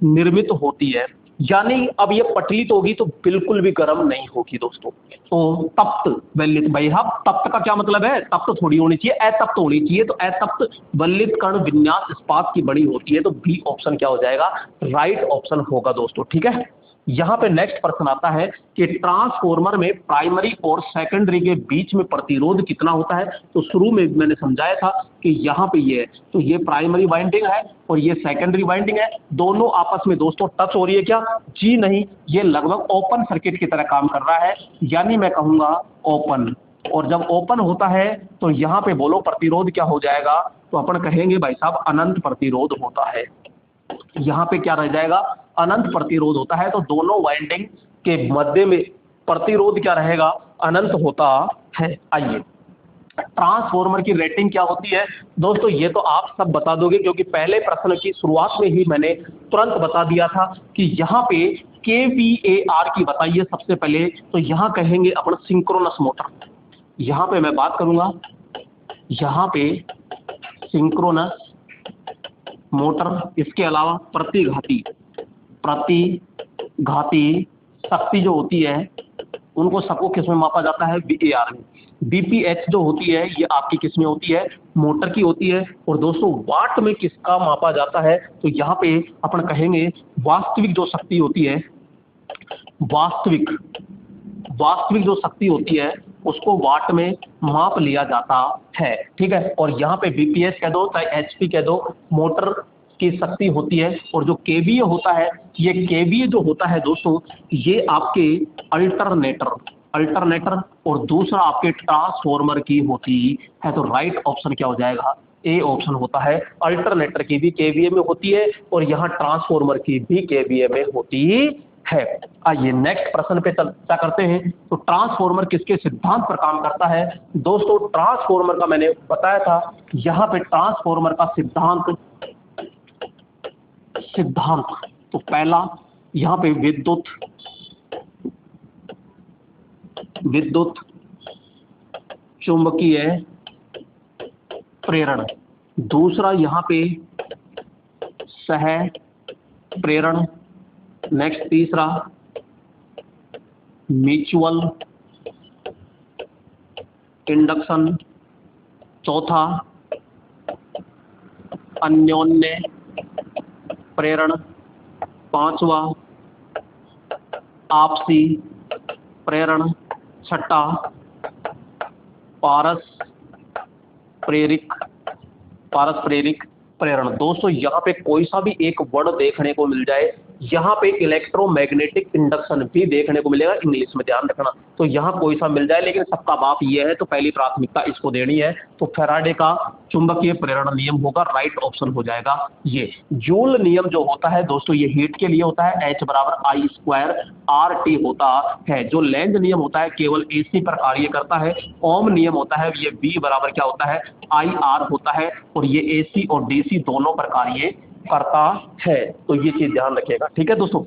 निर्मित होती है। यानी अब ये पतली तो होगी तो बिल्कुल भी गर्म नहीं होगी दोस्तों। तो तप्त वल्लित, भाई हाँ तप्त का क्या मतलब है, तप्त थोड़ी होनी चाहिए, अतप्त होनी चाहिए। तो अतप्त वल्लित कण विन्यास इस्पात की बड़ी होती है, तो बी ऑप्शन क्या हो जाएगा, राइट ऑप्शन होगा दोस्तों। ठीक है। यहाँ पे नेक्स्ट प्रश्न आता है कि ट्रांसफॉर्मर में प्राइमरी और सेकेंडरी के बीच में प्रतिरोध कितना होता है। तो शुरू में मैंने समझाया था कि यहाँ पे ये है, तो ये प्राइमरी वाइंडिंग है और ये सेकेंडरी वाइंडिंग है, दोनों आपस में दोस्तों टच हो रही है क्या, जी नहीं, ये लगभग ओपन सर्किट की तरह काम कर रहा है, यानी मैं कहूंगा ओपन। और जब ओपन होता है तो यहाँ पे बोलो प्रतिरोध क्या हो जाएगा, तो अपन कहेंगे भाई साहब अनंत प्रतिरोध होता है। यहाँ पे क्या रह जाएगा, अनंत प्रतिरोध होता है। तो दोनों वाइंडिंग के मध्य में प्रतिरोध क्या रहेगा, अनंत होता है। आइए, ट्रांसफॉर्मर की रेटिंग क्या होती है दोस्तों, ये तो आप सब बता दोगे क्योंकि पहले प्रश्न की शुरुआत में ही मैंने तुरंत बता दिया था कि यहाँ पे KVAR की बताइए सबसे पहले। तो यहाँ कहेंगे अपन सिंक्रोनस मोटर, यहाँ पे मैं बात करूंगा, यहाँ पे सिंक्रोनस मोटर। इसके अलावा प्रतिघाती शक्ति जो होती है उनको सबको किस में मापा जाता है, VAR में। BPH जो होती है ये आपकी किस में होती है, मोटर की होती है। और दोस्तों वाट में किसका मापा जाता है, तो यहाँ पे अपन कहेंगे वास्तविक जो शक्ति होती है, वास्तविक जो शक्ति होती है उसको वाट में माप लिया जाता है, ठीक है। और यहाँ पे BPH कह दो चाहे HP कह दो, मोटर की शक्ति होती है। और जो KVA होता है, ये KVA जो होता है दोस्तों, ये आपके अल्टरनेटर और दूसरा आपके ट्रांसफॉर्मर की होती है। तो राइट ऑप्शन क्या हो जाएगा, ए ऑप्शन होता है। अल्टरनेटर की भी KVA में होती है और यहाँ ट्रांसफॉर्मर की भी KVA में होती है। आइए नेक्स्ट प्रश्न पे चर्चा करते हैं। तो ट्रांसफॉर्मर किसके सिद्धांत पर काम करता है दोस्तों, ट्रांसफॉर्मर का मैंने बताया था, यहाँ पे ट्रांसफॉर्मर का सिद्धांत। तो पहला यहाँ पे विद्युत चुंबकीय प्रेरण, दूसरा यहाँ पे सह प्रेरण, नेक्स्ट तीसरा म्यूचुअल इंडक्शन, चौथा अन्योन्य प्रेरण, पांचवा आपसी प्रेरण, छठा पारस्परिक प्रेरण। दोस्तों यहाँ पे कोई सा भी एक वर्ड देखने को मिल जाए, यहाँ पे इलेक्ट्रोमैग्नेटिक इंडक्शन भी देखने को मिलेगा, इंग्लिश में ध्यान रखना। तो यहाँ कोई सा मिल जाए लेकिन सबका बाप ये है, तो पहली प्राथमिकता इसको देनी है। तो फैराडे का चुंबकीय प्रेरण नियम होगा, राइट ऑप्शन हो जाएगा ये। जूल नियम जो होता है दोस्तों, ये हीट के लिए होता है, H बराबर I²RT होता है। जो लेंज नियम होता है केवल AC पर कार्य करता है। ओम नियम होता है, ये V बराबर क्या होता है, IR होता है, और ये AC और DC दोनों पर कार्य करता है। तो ये चीज ध्यान रखिएगा, ठीक है दोस्तों।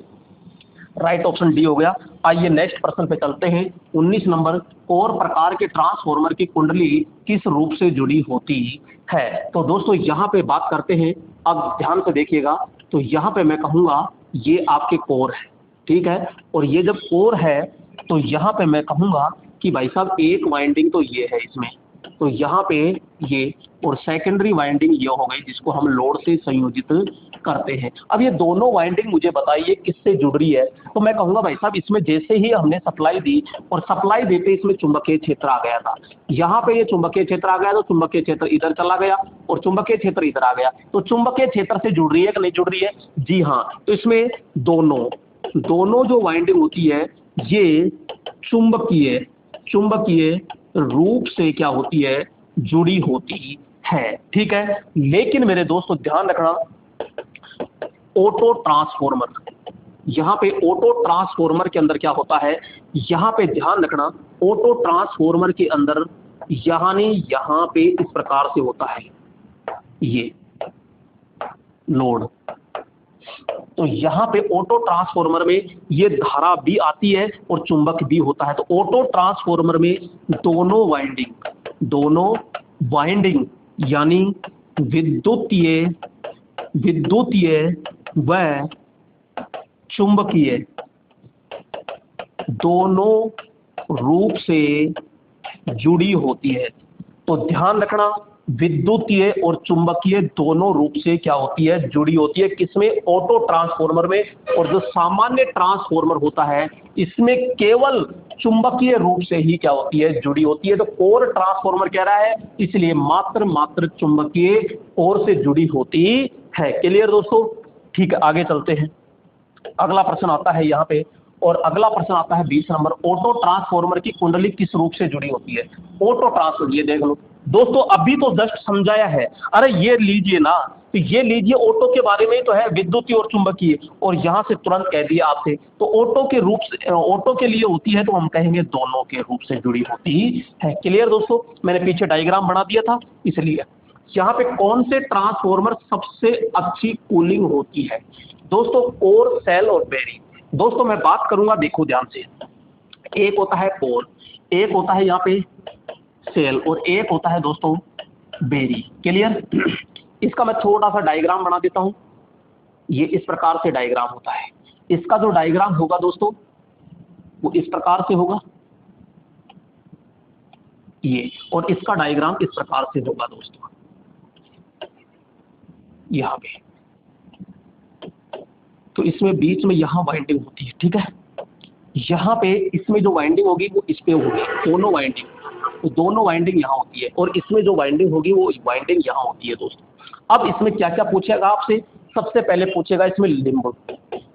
राइट ऑप्शन डी हो गया। आइए नेक्स्ट प्रश्न पे चलते हैं। 19 नंबर, कोर प्रकार के ट्रांसफॉर्मर की कुंडली किस रूप से जुड़ी होती है। तो दोस्तों यहाँ पे बात करते हैं, अब ध्यान से देखिएगा। तो यहाँ पे मैं कहूँगा ये आपके कोर है, ठीक है। और ये जब कोर है तो यहाँ पे मैं कहूँगा कि भाई साहब एक वाइंडिंग तो ये है इसमें, तो यहाँ पे ये, और सेकेंडरी वाइंडिंग ये हो गई जिसको हम लोड से संयोजित करते हैं। अब ये दोनों वाइंडिंग मुझे बताइए किससे जुड़ रही है। तो मैं कहूँगा भाई साहब इसमें जैसे ही हमने सप्लाई दी और सप्लाई देते इसमें चुंबकीय क्षेत्र आ गया था, यहाँ पे ये चुंबकीय क्षेत्र आ गया तो चुंबकीय क्षेत्र इधर चला गया और चुंबकीय क्षेत्र इधर आ गया। तो चुंबकीय क्षेत्र से जुड़ रही है कि नहीं जुड़ रही है, जी हाँ। तो इसमें दोनों जो वाइंडिंग होती है ये चुंबकीय रूप से क्या होती है, जुड़ी होती है, ठीक है। लेकिन मेरे दोस्तों ध्यान रखना, ऑटो ट्रांसफॉर्मर, यहाँ पे ऑटो ट्रांसफॉर्मर के अंदर क्या होता है, यहाँ पे ध्यान रखना, ऑटो ट्रांसफॉर्मर के अंदर यहाँ पे इस प्रकार से होता है ये लोड। तो यहाँ पे ऑटो ट्रांसफॉर्मर में ये धारा भी आती है और चुंबक भी होता है। तो ऑटो ट्रांसफॉर्मर में दोनों वाइंडिंग यानी विद्युतीय व चुंबकीय दोनों रूप से जुड़ी होती है। तो ध्यान रखना, विद्युतीय और चुंबकीय दोनों रूप से क्या होती है, जुड़ी होती है। किसमें, ऑटो ट्रांसफॉर्मर में। और जो सामान्य ट्रांसफॉर्मर होता है इसमें केवल चुंबकीय रूप से ही क्या होती है, जुड़ी होती है। तो कोर ट्रांसफॉर्मर कह रहा है इसलिए मात्र चुंबकीय कोर से जुड़ी होती है। क्लियर दोस्तों, ठीक है। आगे चलते हैं, अगला प्रश्न आता है यहाँ पे, और अगला प्रश्न आता है 20 नंबर, ऑटो ट्रांसफॉर्मर की कुंडली किस रूप से जुड़ी होती है। ऑटो ट्रांसफॉर्मर, ये देख लो, दोस्तों अभी तो जस्ट समझाया है। अरे ये लीजिए ना, तो ये लीजिए ऑटो के बारे में ही तो है, विद्युतीय और चुंबकीय, और यहाँ से तुरंत कह दिया आपसे। तो ऑटो के रूप से, ऑटो के लिए होती है तो हम कहेंगे दोनों के रूप से जुड़ी होती है। क्लियर दोस्तों, मैंने पीछे डायग्राम बना दिया था इसलिए। यहाँ पे कौन से ट्रांसफॉर्मर सबसे अच्छी कूलिंग होती है दोस्तों? कोर, सेल और बेरी। दोस्तों मैं बात करूंगा, देखो ध्यान से, एक होता है कोर, एक होता है यहाँ पे सेल, और एक होता है दोस्तों बेरी। क्लियर? इसका मैं थोड़ा सा डायग्राम बना देता हूं। ये इस प्रकार से डायग्राम होता है। इसका जो डायग्राम होगा दोस्तों वो इस प्रकार से होगा ये, और इसका डायग्राम इस प्रकार से होगा दोस्तों यहाँ पे। तो इसमें बीच में यहाँ वाइंडिंग होती है, ठीक है। यहाँ पे इसमें जो वाइंडिंग होगी वो इस पे होगी, दोनों वाइंडिंग, तो दोनों वाइंडिंग यहाँ होती है, और इसमें जो वाइंडिंग होगी वो वाइंडिंग यहाँ होती है दोस्तों। अब इसमें क्या क्या पूछेगा आपसे? सबसे पहले पूछेगा इसमें लिंब,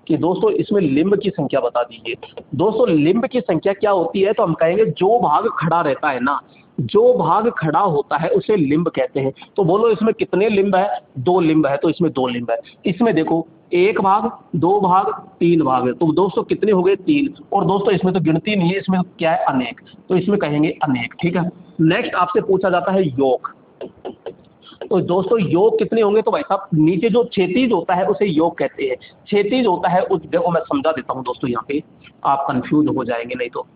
कि दोस्तों इसमें लिंब की संख्या बता दीजिए। दोस्तों लिंब की संख्या क्या होती है? तो हम कहेंगे जो भाग खड़ा रहता है ना, जो भाग खड़ा होता है उसे लिंब कहते हैं। तो बोलो इसमें कितने लिंब है? 2 लिंब है, तो इसमें 2 लिंब है। इसमें देखो 1 भाग, 2 भाग, 3 भाग है, तो दोस्तों कितने हो गए? 3। और दोस्तों इसमें तो गिनती नहीं है, इसमें क्या है? अनेक, तो इसमें कहेंगे अनेक, ठीक है। नेक्स्ट आपसे पूछा जाता है योग। तो दोस्तों योग कितने होंगे? तो भाई साहब नीचे जो क्षैतिज होता है उसे योग कहते हैं। क्षैतिज होता है उस, देखो मैं समझा देता हूं दोस्तों, यहाँ पे आप कंफ्यूज हो जाएंगे नहीं तो।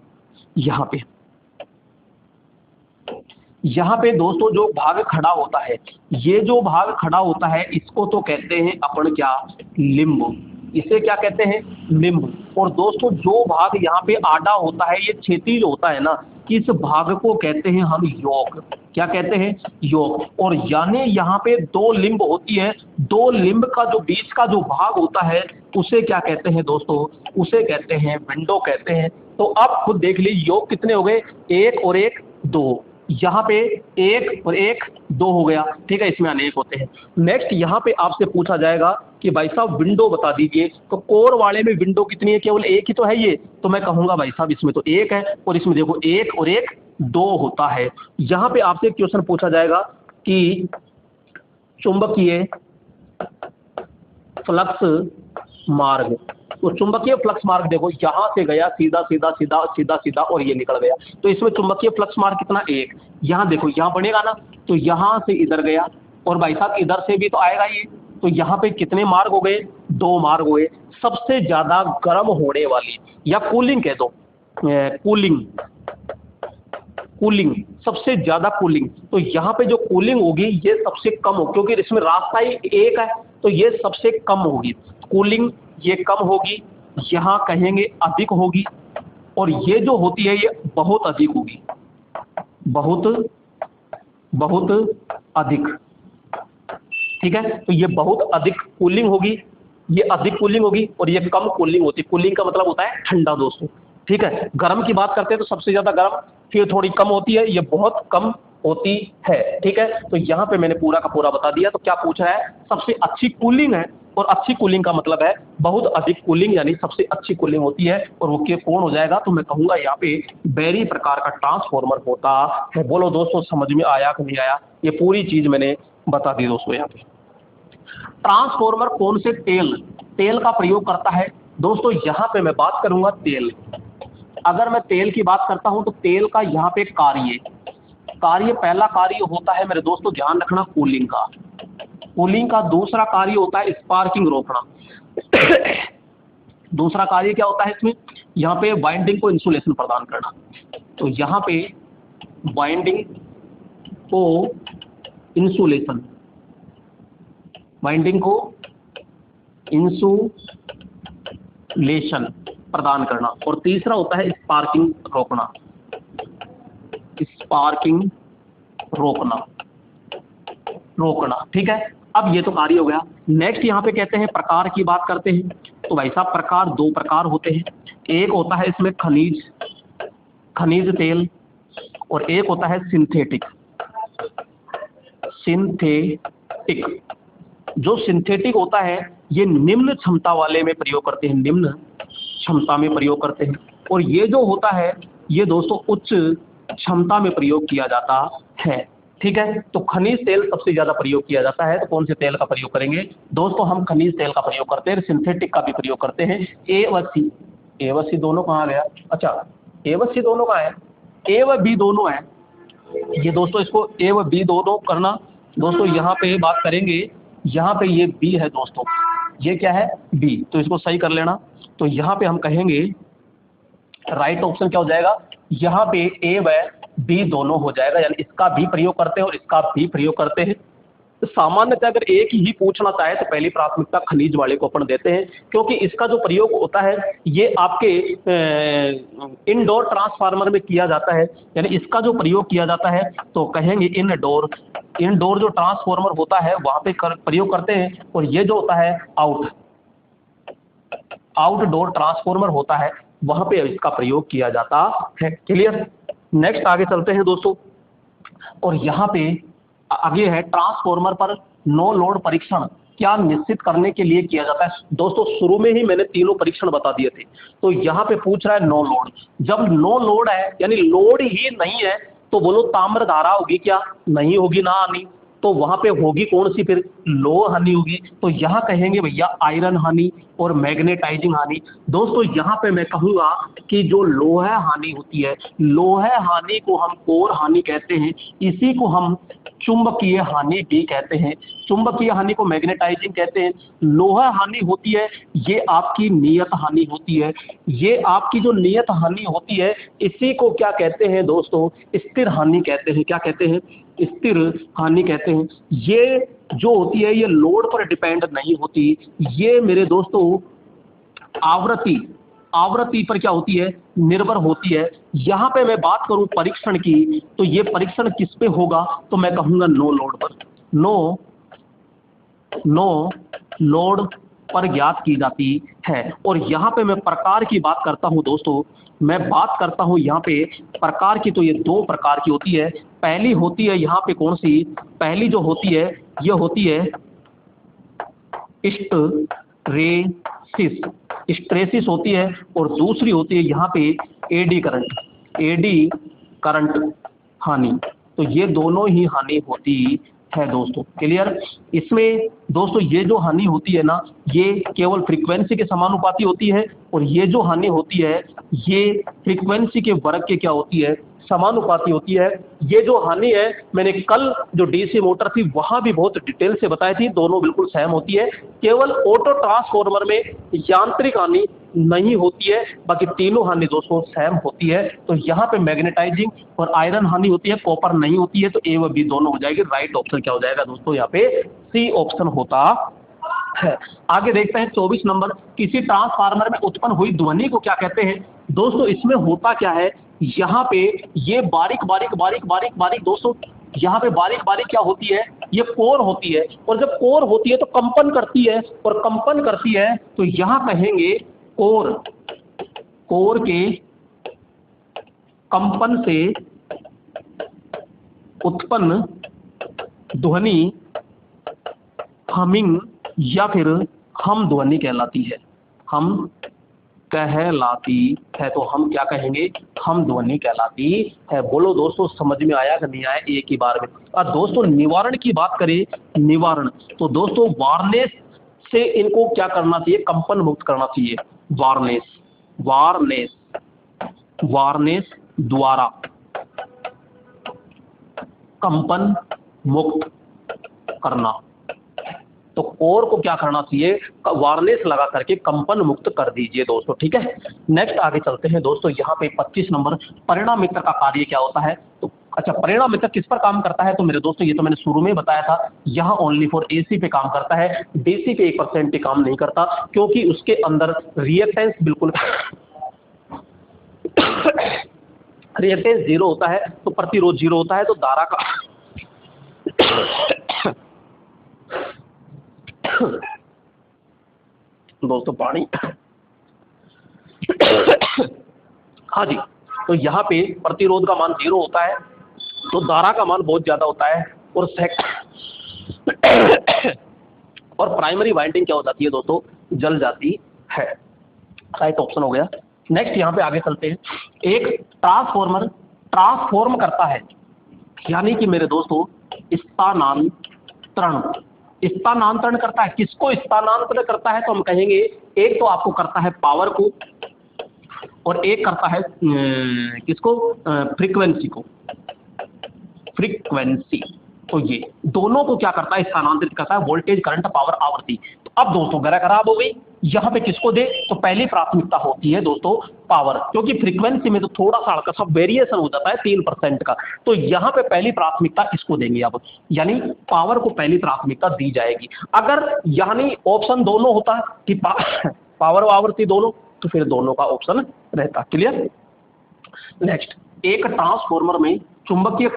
यहाँ पे दोस्तों जो भाग खड़ा होता है, ये जो भाग खड़ा होता है इसको तो कहते हैं अपन क्या? लिंब। इसे क्या कहते हैं? लिंब। और दोस्तों जो भाग यहाँ पे आड़ा होता है, ये क्षैतिज होता है ना, इस भाग को कहते हैं हम योग। क्या कहते हैं? योग। और यानी यहाँ पे 2 लिंब होती है, 2 लिंब का जो बीच का जो भाग होता है उसे क्या कहते हैं दोस्तों? उसे कहते हैं विंडो कहते हैं। तो आप खुद देख लीजिए योग कितने हो गए? 1 और 1 2, यहाँ पे 1 और 1 2 हो गया, ठीक है। इसमें अनेक होते हैं। नेक्स्ट यहाँ पे आपसे पूछा जाएगा कि भाई साहब विंडो बता दीजिए। तो कोर वाले में विंडो कितनी है? केवल 1 ही तो है ये। तो मैं कहूँगा भाई साहब इसमें तो 1 है, और इसमें देखो 1 और 1 2 होता है। यहाँ पे आपसे क्वेश्चन पूछा जाएगा कि चुंबकीय फ्लक्स मार्ग। तो चुंबकीय फ्लक्स मार्ग देखो यहाँ से गया सीधा सीधा सीधा सीधा सीधा और ये निकल गया, तो इसमें चुंबकीय फ्लक्स मार्ग कितना? 1। यहाँ देखो यहाँ बनेगा ना, तो यहाँ से इधर गया, और भाई साहब इधर से भी तो आएगा ये। तो यहाँ पे कितने मार्ग हो गए? 2 मार्ग हुए। सबसे ज्यादा गर्म होने वाली, या कूलिंग कह दो, कूलिंग, कूलिंग सबसे ज्यादा कूलिंग, तो यहाँ पे जो कूलिंग होगी ये सबसे कम हो, क्योंकि इसमें रास्ता ही एक है, तो ये सबसे कम होगी कूलिंग, ये कम होगी। यहाँ कहेंगे अधिक होगी, और ये जो होती है ये बहुत अधिक होगी, बहुत बहुत अधिक, ठीक है। तो ये बहुत अधिक कूलिंग होगी, ये अधिक कूलिंग होगी, और ये कम कूलिंग होती है। कूलिंग का मतलब होता है ठंडा दोस्तों, ठीक है। गर्म की बात करते हैं तो सबसे ज्यादा गर्म, फिर थोड़ी कम होती है, ये बहुत कम होती है, ठीक है। तो यहाँ पे मैंने पूरा का पूरा बता दिया। तो क्या पूछ रहा है? सबसे अच्छी कूलिंग है, और अच्छी कूलिंग का मतलब है बहुत अधिक कूलिंग, यानी सबसे अच्छी कूलिंग होती है। और वो कौन हो जाएगा? तो मैं कहूँगा यहाँ पे बेरी प्रकार का ट्रांसफॉर्मर होता है। बोलो दोस्तों समझ में आया कि नहीं आया? ये पूरी चीज मैंने बता दी दोस्तों। यहाँ पे ट्रांसफॉर्मर कौन से तेल का प्रयोग करता है? दोस्तों यहाँ पे मैं बात करूंगा तेल। अगर मैं तेल की बात करता हूं तो तेल का यहाँ पे कार्य पहला कार्य होता है मेरे दोस्तों, ध्यान रखना, कूलिंग का। कूलिंग का दूसरा कार्य होता है स्पार्किंग रोकना। दूसरा कार्य क्या होता है इसमें? यहाँ पे वाइंडिंग को इंसुलेशन प्रदान करना। तो यहाँ पे वाइंडिंग को इंसुलेशन, वाइंडिंग को इंसुलेशन प्रदान करना। और तीसरा होता है स्पार्किंग रोकना, स्पार्किंग रोकना, ठीक है। अब ये तो कार्य हो गया। नेक्स्ट यहाँ पे कहते हैं प्रकार की बात करते हैं। तो भाई साहब प्रकार 2 प्रकार होते हैं। एक होता है इसमें खनिज तेल, और एक होता है सिंथेटिक। जो सिंथेटिक होता है ये निम्न क्षमता वाले में प्रयोग करते हैं, निम्न क्षमता में प्रयोग करते हैं। और ये जो होता है ये दोस्तों उच्च क्षमता में प्रयोग किया जाता है। ठीक है। तो खनिज तेल सबसे ज्यादा प्रयोग किया जाता है, तो कौन से तेल का प्रयोग करेंगे दोस्तों? हम खनिज तेल का प्रयोग करते हैं, सिंथेटिक का भी प्रयोग करते हैं। ए व सी, ए व सी दोनों कहाँ गया? अच्छा, ए व सी दोनों कहाँ है? ए व बी दोनों है। ये दोस्तों इसको ए व बी दोनों करना दोस्तों। यहाँ पे बात करेंगे, यहाँ पे ये बी है दोस्तों, ये क्या है? बी, तो इसको सही कर लेना। तो यहाँ पे हम कहेंगे राइट ऑप्शन क्या हो जाएगा? यहाँ पे ए व बी दोनों हो जाएगा, यानी इसका भी प्रयोग करते हैं और इसका भी प्रयोग करते हैं। तो सामान्यतः अगर एक ही पूछना चाहे तो पहली प्राथमिकता खनिज वाले को अपन देते हैं, क्योंकि इसका जो प्रयोग होता है ये आपके इनडोर ट्रांसफार्मर में किया जाता है, यानी इसका जो प्रयोग किया जाता है तो कहेंगे इनडोर। इनडोर जो ट्रांसफार्मर होता है वहां पे प्रयोग करते हैं, और ये जो होता है आउटडोर ट्रांसफार्मर होता है वहां पे इसका प्रयोग किया जाता है। क्लियर? नेक्स्ट आगे चलते हैं दोस्तों, और यहाँ पे आगे है ट्रांसफार्मर पर नो लोड परीक्षण क्या निश्चित करने के लिए किया जाता है? दोस्तों शुरू में ही मैंने तीनों परीक्षण बता दिए थे, तो यहाँ पे पूछ रहा है नो लोड। जब नो लोड है यानी लोड ही नहीं है, तो बोलो ताम्र धारा होगी क्या? नहीं होगी ना हानि, तो वहां पे होगी कौन सी? फिर लोह हानि होगी। तो यहाँ कहेंगे भैया आयरन हानि और मैग्नेटाइजिंग हानि। दोस्तों यहाँ पे मैं कहूंगा कि जो लोह हानि होती है, लोह हानि को हम कोर हानि कहते हैं, इसी को हम चुंबकीय हानि भी कहते हैं। चुंबकीय हानि को मैग्नेटाइजिंग कहते हैं। लोह हानि होती है ये आपकी नियत हानि होती है, ये आपकी जो नियत हानि होती है इसी को क्या कहते हैं दोस्तों? स्थिर हानि कहते हैं। क्या कहते हैं? स्थिर हानि कहते हैं। ये जो होती है ये लोड पर डिपेंड नहीं होती, ये मेरे दोस्तों आवृत्ति पर क्या होती है? निर्भर होती है। यहाँ पे मैं बात करूं परीक्षण की, तो ये परीक्षण किस पे होगा? तो मैं कहूंगा नो लोड पर। नो लोड पर ज्ञात की जाती है। और यहाँ पे मैं प्रकार की बात करता हूं दोस्तों, मैं बात करता हूं यहाँ पे प्रकार की, तो ये दो प्रकार की होती है। पहली होती है यहाँ पे कौन सी? पहली जो होती है ये होती है स्ट्रेसिस होती है, और दूसरी होती है यहाँ पे एडी करंट हानि। तो ये दोनों ही हानि होती है दोस्तों। क्लियर? इसमें दोस्तों ये जो हानि होती है ना ये केवल फ्रीक्वेंसी के समानुपाती होती है, और ये जो हानि होती है ये फ्रीक्वेंसी के वर्ग के क्या होती है? समानुपाती होती है। ये जो हानि है मैंने कल जो डीसी मोटर थी वहां भी बहुत डिटेल से बताई थी, दोनों बिल्कुल सेम होती है। केवल ऑटो ट्रांसफार्मर में यांत्रिक हानि नहीं होती है, बाकी तीनों हानि दोस्तों सेम होती है। तो यहाँ पे मैग्नेटाइजिंग और आयरन हानि होती है, कॉपर नहीं होती है। तो ए व बी दोनों हो जाएगी। राइट ऑप्शन क्या हो जाएगा दोस्तों? यहाँ पे सी ऑप्शन होता है। आगे देखते हैं 24 नंबर, किसी ट्रांसफार्मर में उत्पन्न हुई ध्वनि को क्या कहते हैं? दोस्तों इसमें होता क्या है, यहाँ पे ये बारीक दोस्तों, यहाँ पे बारीक क्या होती है? ये कोर होती है, और जब कोर होती है तो कंपन करती है, और कंपन करती है तो यहाँ कहेंगे कोर के कंपन से उत्पन्न ध्वनि हमिंग या फिर हम ध्वनि कहलाती है। तो हम क्या कहेंगे? हम ध्वनि कहलाती है। बोलो दोस्तों समझ में आया कि नहीं आया? एक ही बार में। और दोस्तों निवारण की बात करें, निवारण तो दोस्तों वार्नेस से इनको क्या करना चाहिए? कंपन मुक्त करना चाहिए। वार्नेस द्वारा कंपन मुक्त करना। तो कोर को क्या करना चाहिए? वार्निश लगा करके कंपन मुक्त कर दीजिए दोस्तों। ठीक है, नेक्स्ट आगे चलते हैं दोस्तों। यहाँ पे 25 नंबर, परिणाम मित्र का कार्य क्या होता है? तो अच्छा, परिणाम मित्र किस पर काम करता है? तो मेरे दोस्तों ये तो मैंने शुरू में बताया था, यहाँ ओनली फॉर एसी पे काम करता है, डीसी पे 1% पे काम नहीं करता, क्योंकि उसके अंदर रिएक्टेंस बिल्कुल रिएक्टेंस 0 होता है, तो प्रतिरोध 0 होता है, तो धारा का दोस्तों पानी हाँ जी, तो यहाँ पे प्रतिरोध का मान 0 होता है, तो धारा का मान बहुत ज्यादा होता है, और प्राइमरी वाइंडिंग क्या हो जाती है दोस्तों? जल जाती है। राइट ऑप्शन हो गया। नेक्स्ट यहाँ पे आगे चलते हैं। एक ट्रांसफॉर्मर ट्रांसफॉर्म करता है, यानी कि मेरे दोस्तों स्थानांतरण, स्थानांतरण करता है। किसको स्थानांतरण करता है? तो हम कहेंगे एक तो आपको करता है पावर को, और एक करता है किसको? फ्रीक्वेंसी को, फ्रीक्वेंसी। तो ये दोनों को क्या करता है? स्थानांतरित करता है, वोल्टेज, करंट, पावर, आवृत्ति। तो अब दोस्तों गैर खराब हो गई, यहां पे किसको दे? तो पहली प्राथमिकता होती है दोस्तों पावर, क्योंकि फ्रीक्वेंसी में तो थोड़ा सा हल्का सा वेरिएशन हो जाता है 3% का, तो यहां पे पहली प्राथमिकता इसको देंगे अब, यानी पावर को पहली प्राथमिकता दी जाएगी। अगर यानी ऑप्शन दोनों होता कि पावर और आवृत्ति दोनों, तो फिर दोनों का ऑप्शन रहता। क्लियर? नेक्स्ट, एक ट्रांसफॉर्मर में चुंबकीय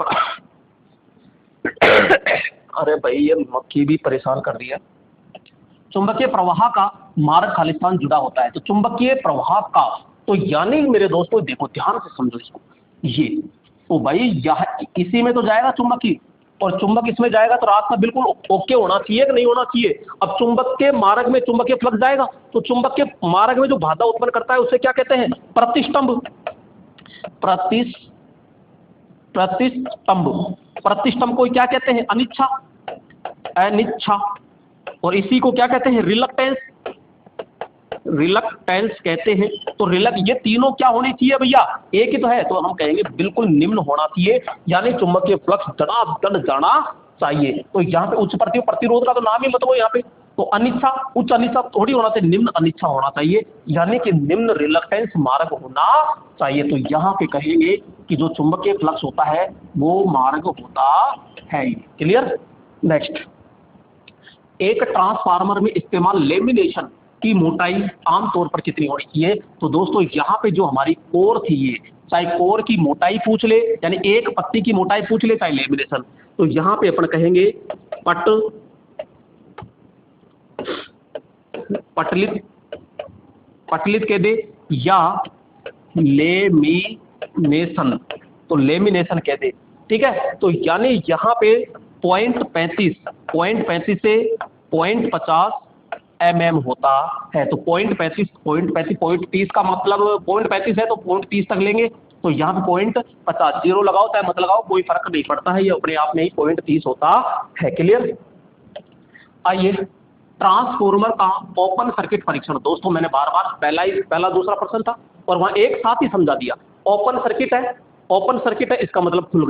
अरे भाई ये मक्खी भी परेशान कर रही है। चुंबकीय प्रवाह का मार्ग खालिस्तान जुड़ा होता है। तो चुंबकीय प्रवाह का, तो यानी मेरे दोस्तों देखो ध्यान से समझो इसको, ये तो भाई यह इसी में तो जाएगा चुंबकीय, और चुंबक इसमें जाएगा, तो रास्ता बिल्कुल ओके होना चाहिए कि नहीं होना चाहिए? अब चुंबक के मार्ग में चुंबकीय फ्लक्स जाएगा, तो चुंबक के मार्ग में जो बाधा उत्पन्न करता है उसे क्या कहते हैं? प्रतिष्ठंभ। प्रतिष्ठंभ, प्रतिष्ठंभ को क्या कहते हैं? अनिच्छा, अनिच्छा। और इसी को क्या कहते हैं? रिलक्टेंस, रिलक्टेंस कहते हैं। तो ये तीनों क्या होनी चाहिए भैया? एक ही तो है, तो हम कहेंगे बिल्कुल निम्न होना चाहिए, यानी चुंबकीय फ्लक्स धड़ाधड़ जाना चाहिए। तो यहाँ पे उच्च प्रतिरोध का तो नाम ही मत हो यहाँ पे, तो अनिच्छा, उच्च अनिच्छा थोड़ी होना चाहिए, निम्न अनिच्छा होना चाहिए, यानी कि निम्न रिलक्टेंस मार्ग होना चाहिए। तो यहाँ पे कहेंगे कि जो चुंबकीय फ्लक्स होता है वो मार्ग होता है। क्लियर? नेक्स्ट, एक ट्रांसफार्मर में इस्तेमाल लेमिनेशन की मोटाई आमतौर पर कितनी होनी चाहिए? तो दोस्तों यहाँ पे जो हमारी कोर थी, ये चाहे कोर की मोटाई पूछ ले, यानी एक पत्ती की मोटाई पूछ ले, चाहे लेमिनेशन, तो यहाँ पे अपन कहेंगे पटलित कह दे या लेमिनेशन, तो लेमिनेशन कह दे। ठीक है? तो यानी यहाँ पे 0.35 से 0.50 mm होता है। तो 0.30 का मतलब 0.35 है, तो 0.30 तक लेंगे। तो यहाँ पे 0.50, जीरो लगाओ चाहे मत लगाओ, कोई फर्क नहीं पड़ता है, ये अपने आप में ही 0.30 होता है। क्लियर? आइए, ट्रांसफॉर्मर का ओपन सर्किट परीक्षण। दोस्तों मैंने बार बार पहला दूसरा प्रश्न था और वहां एक साथ ही समझा दिया। ओपन सर्किट है, ओपन सर्किट है, इसका मतलब खुल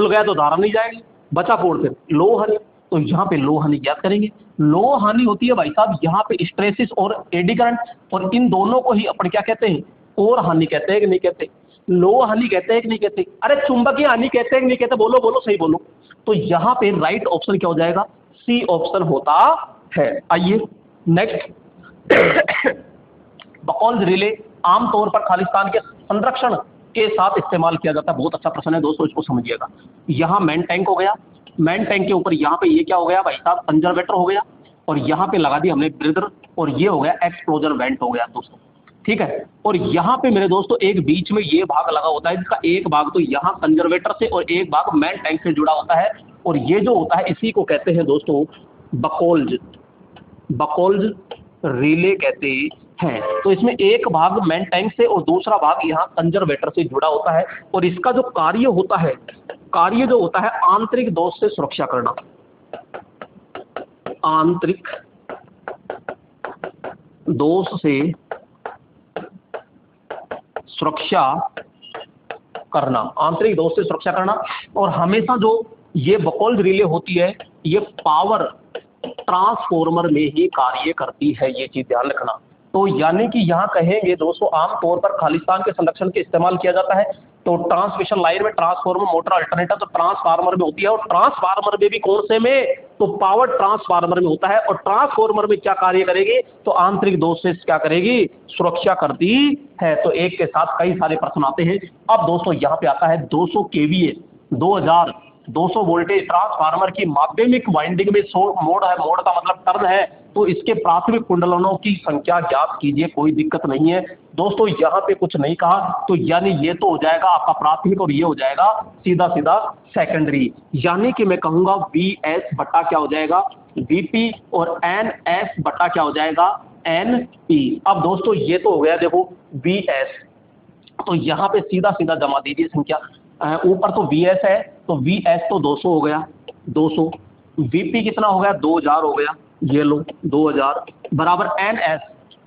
गया तो धारा नहीं जाएगी, बचा कोण फिर लो हानि। तो यहाँ पे लो हानि ज्ञात करेंगे। लो हानि होती है भाई साहब यहाँ पे स्ट्रेसिस और एडी करंट, और इन दोनों को ही अपन क्या कहते हैं? कोर हानि कहते हैं कि नहीं कहते? लो हानि कहते हैं कि नहीं कहते? अरे चुंबकीय हानि कहते हैं कि नहीं कहते? बोलो बोलो, सही बोलो। तो यहाँ पे राइट ऑप्शन क्या हो जाएगा? सी ऑप्शन होता है। आइए नेक्स्ट, बकौल्स रिले आमतौर पर खालिस्तान के संरक्षण के साथ इस्तेमाल किया जाता है। बहुत अच्छा प्रश्न है दोस्तों, इसको समझिएगा। यहाँ मेन टैंक हो गया, मेन टैंक के ऊपर यहाँ पे ये क्या हो गया भाई साहब? कंजर्वेटर हो गया, और यहाँ पे लगा दी हमने ब्रीदर, और ये हो गया एक्सप्लोजर वेंट हो गया दोस्तों। ठीक है? और यहाँ पे मेरे दोस्तों एक बीच में ये भाग लगा होता है, जिसका एक भाग तो यहाँ कंजर्वेटर से और एक भाग मेन टैंक से जुड़ा होता है, और ये जो होता है इसी को कहते हैं दोस्तों बकौल्स रिले कहते हैं। तो इसमें एक भाग मेन टैंक से और दूसरा भाग यहाँ कंजर्वेटर से जुड़ा होता है, और इसका जो कार्य होता है, आंतरिक दोष से सुरक्षा करना, आंतरिक दोष से सुरक्षा करना, आंतरिक दोष से सुरक्षा करना। और हमेशा जो ये बकौल्स रिले होती है, ये पावर ट्रांसफॉर्मर में ही कार्य करती है, ये चीज ध्यान रखना। तो यानी कि यहाँ कहेंगे दोस्तों आमतौर पर खालिस्तान के संरक्षण के इस्तेमाल किया जाता है। तो ट्रांसमिशन लाइन में ट्रांसफॉर्मर, मोटर, अल्टरनेटर तो ट्रांसफार्मर में होती है, और ट्रांसफार्मर में भी कौन से में? तो पावर ट्रांसफार्मर में होता है। और ट्रांसफार्मर में क्या कार्य करेगी? तो आंतरिक दोष से क्या करेगी? सुरक्षा करती है। तो एक के साथ कई सारे प्रश्न आते हैं। अब दोस्तों यहाँ पे आता है 200 केवीए 2200 वोल्टेज ट्रांसफार्मर की माध्यमिक वाइंडिंग में 100 मोड़ है, मोड़ का मतलब टर्न है, तो इसके प्राथमिक कुंडलनों की संख्या ज्ञात कीजिए। कोई दिक्कत नहीं है दोस्तों, यहाँ पे कुछ नहीं कहा, तो यानी ये तो हो जाएगा आपका प्राथमिक, और ये हो जाएगा सीधा सीधा सेकेंडरी। यानी कि मैं कहूंगा VS बटा क्या हो जाएगा? VP, और NS बटा क्या हो जाएगा? NP। अब दोस्तों ये तो हो गया देखो VS, तो यहाँ पे सीधा सीधा जमा दीजिए संख्या। ऊपर तो VS है, तो VS तो 200 हो गया, 200। VP कितना हो गया, 2000 हो गया, ये लो 2000 बराबर NS।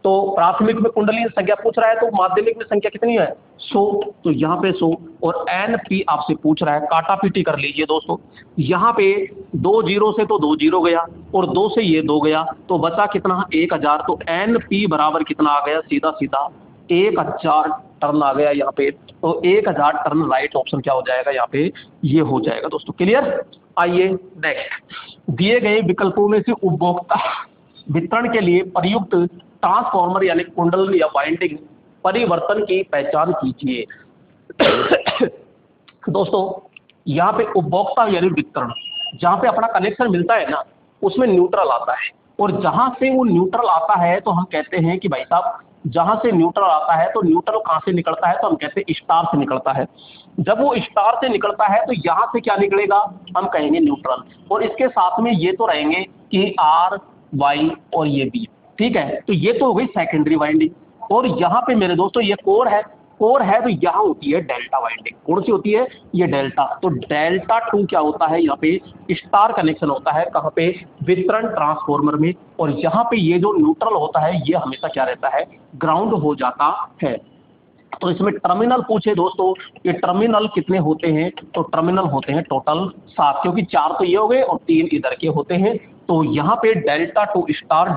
तो प्राथमिक में कुंडली संख्या पूछ रहा है, तो माध्यमिक में संख्या कितनी है, 100, तो यहाँ पे 100। और NP आपसे पूछ रहा है, काटा पीटी कर लीजिए दोस्तों। यहाँ पे 2 जीरो से तो 2 जीरो गया, और 2 से ये 2 गया, तो बचा कितना, 1000। तो NP बराबर कितना आ गया, सीधा सीधा 1000 टर्न आ गया यहाँ पे। तो 1000 टर्न राइट ऑप्शन क्या हो जाएगा यहाँ पे, ये हो जाएगा दोस्तों। क्लियर। आइए नेक्स्ट, दिए गए विकल्पों में से उपभोक्ता वितरण के लिए प्रयुक्त ट्रांसफार्मर यानी कुंडल या वाइंडिंग परिवर्तन की पहचान कीजिए। दोस्तों यहाँ पे उपभोक्ता यानी वितरण, जहाँ पे अपना कनेक्शन मिलता है ना, उसमें न्यूट्रल आता है, और जहाँ से वो न्यूट्रल आता है तो हम कहते हैं कि भाई साहब, जहाँ से न्यूट्रल आता है तो न्यूट्रल कहाँ से निकलता है, तो हम कहते हैं स्टार से निकलता है। जब वो स्टार से निकलता है तो यहाँ से क्या निकलेगा, हम कहेंगे न्यूट्रल, और इसके साथ में ये तो रहेंगे कि R Y और ये B, ठीक है। तो ये तो हो गई सेकेंडरी वाइंडिंग। और यहाँ पे मेरे दोस्तों ये कोर है, कोर है तो यहाँ होती है डेल्टा वाइंडिंग। कौन सी होती है, ये डेल्टा। तो डेल्टा 2 क्या होता है, यहाँ पे स्टार कनेक्शन होता है, कहाँ पे, वितरण ट्रांसफार्मर में। और यहाँ पे ये जो न्यूट्रल होता है ये हमेशा क्या रहता है, ग्राउंड हो जाता है। तो इसमें टर्मिनल पूछे दोस्तों, ये टर्मिनल कितने होते हैं, तो टर्मिनल होते हैं टोटल 7, क्योंकि 4 तो ये हो गए और 3 इधर के होते हैं। तो यहाँ पे डेल्टा 2 स्टार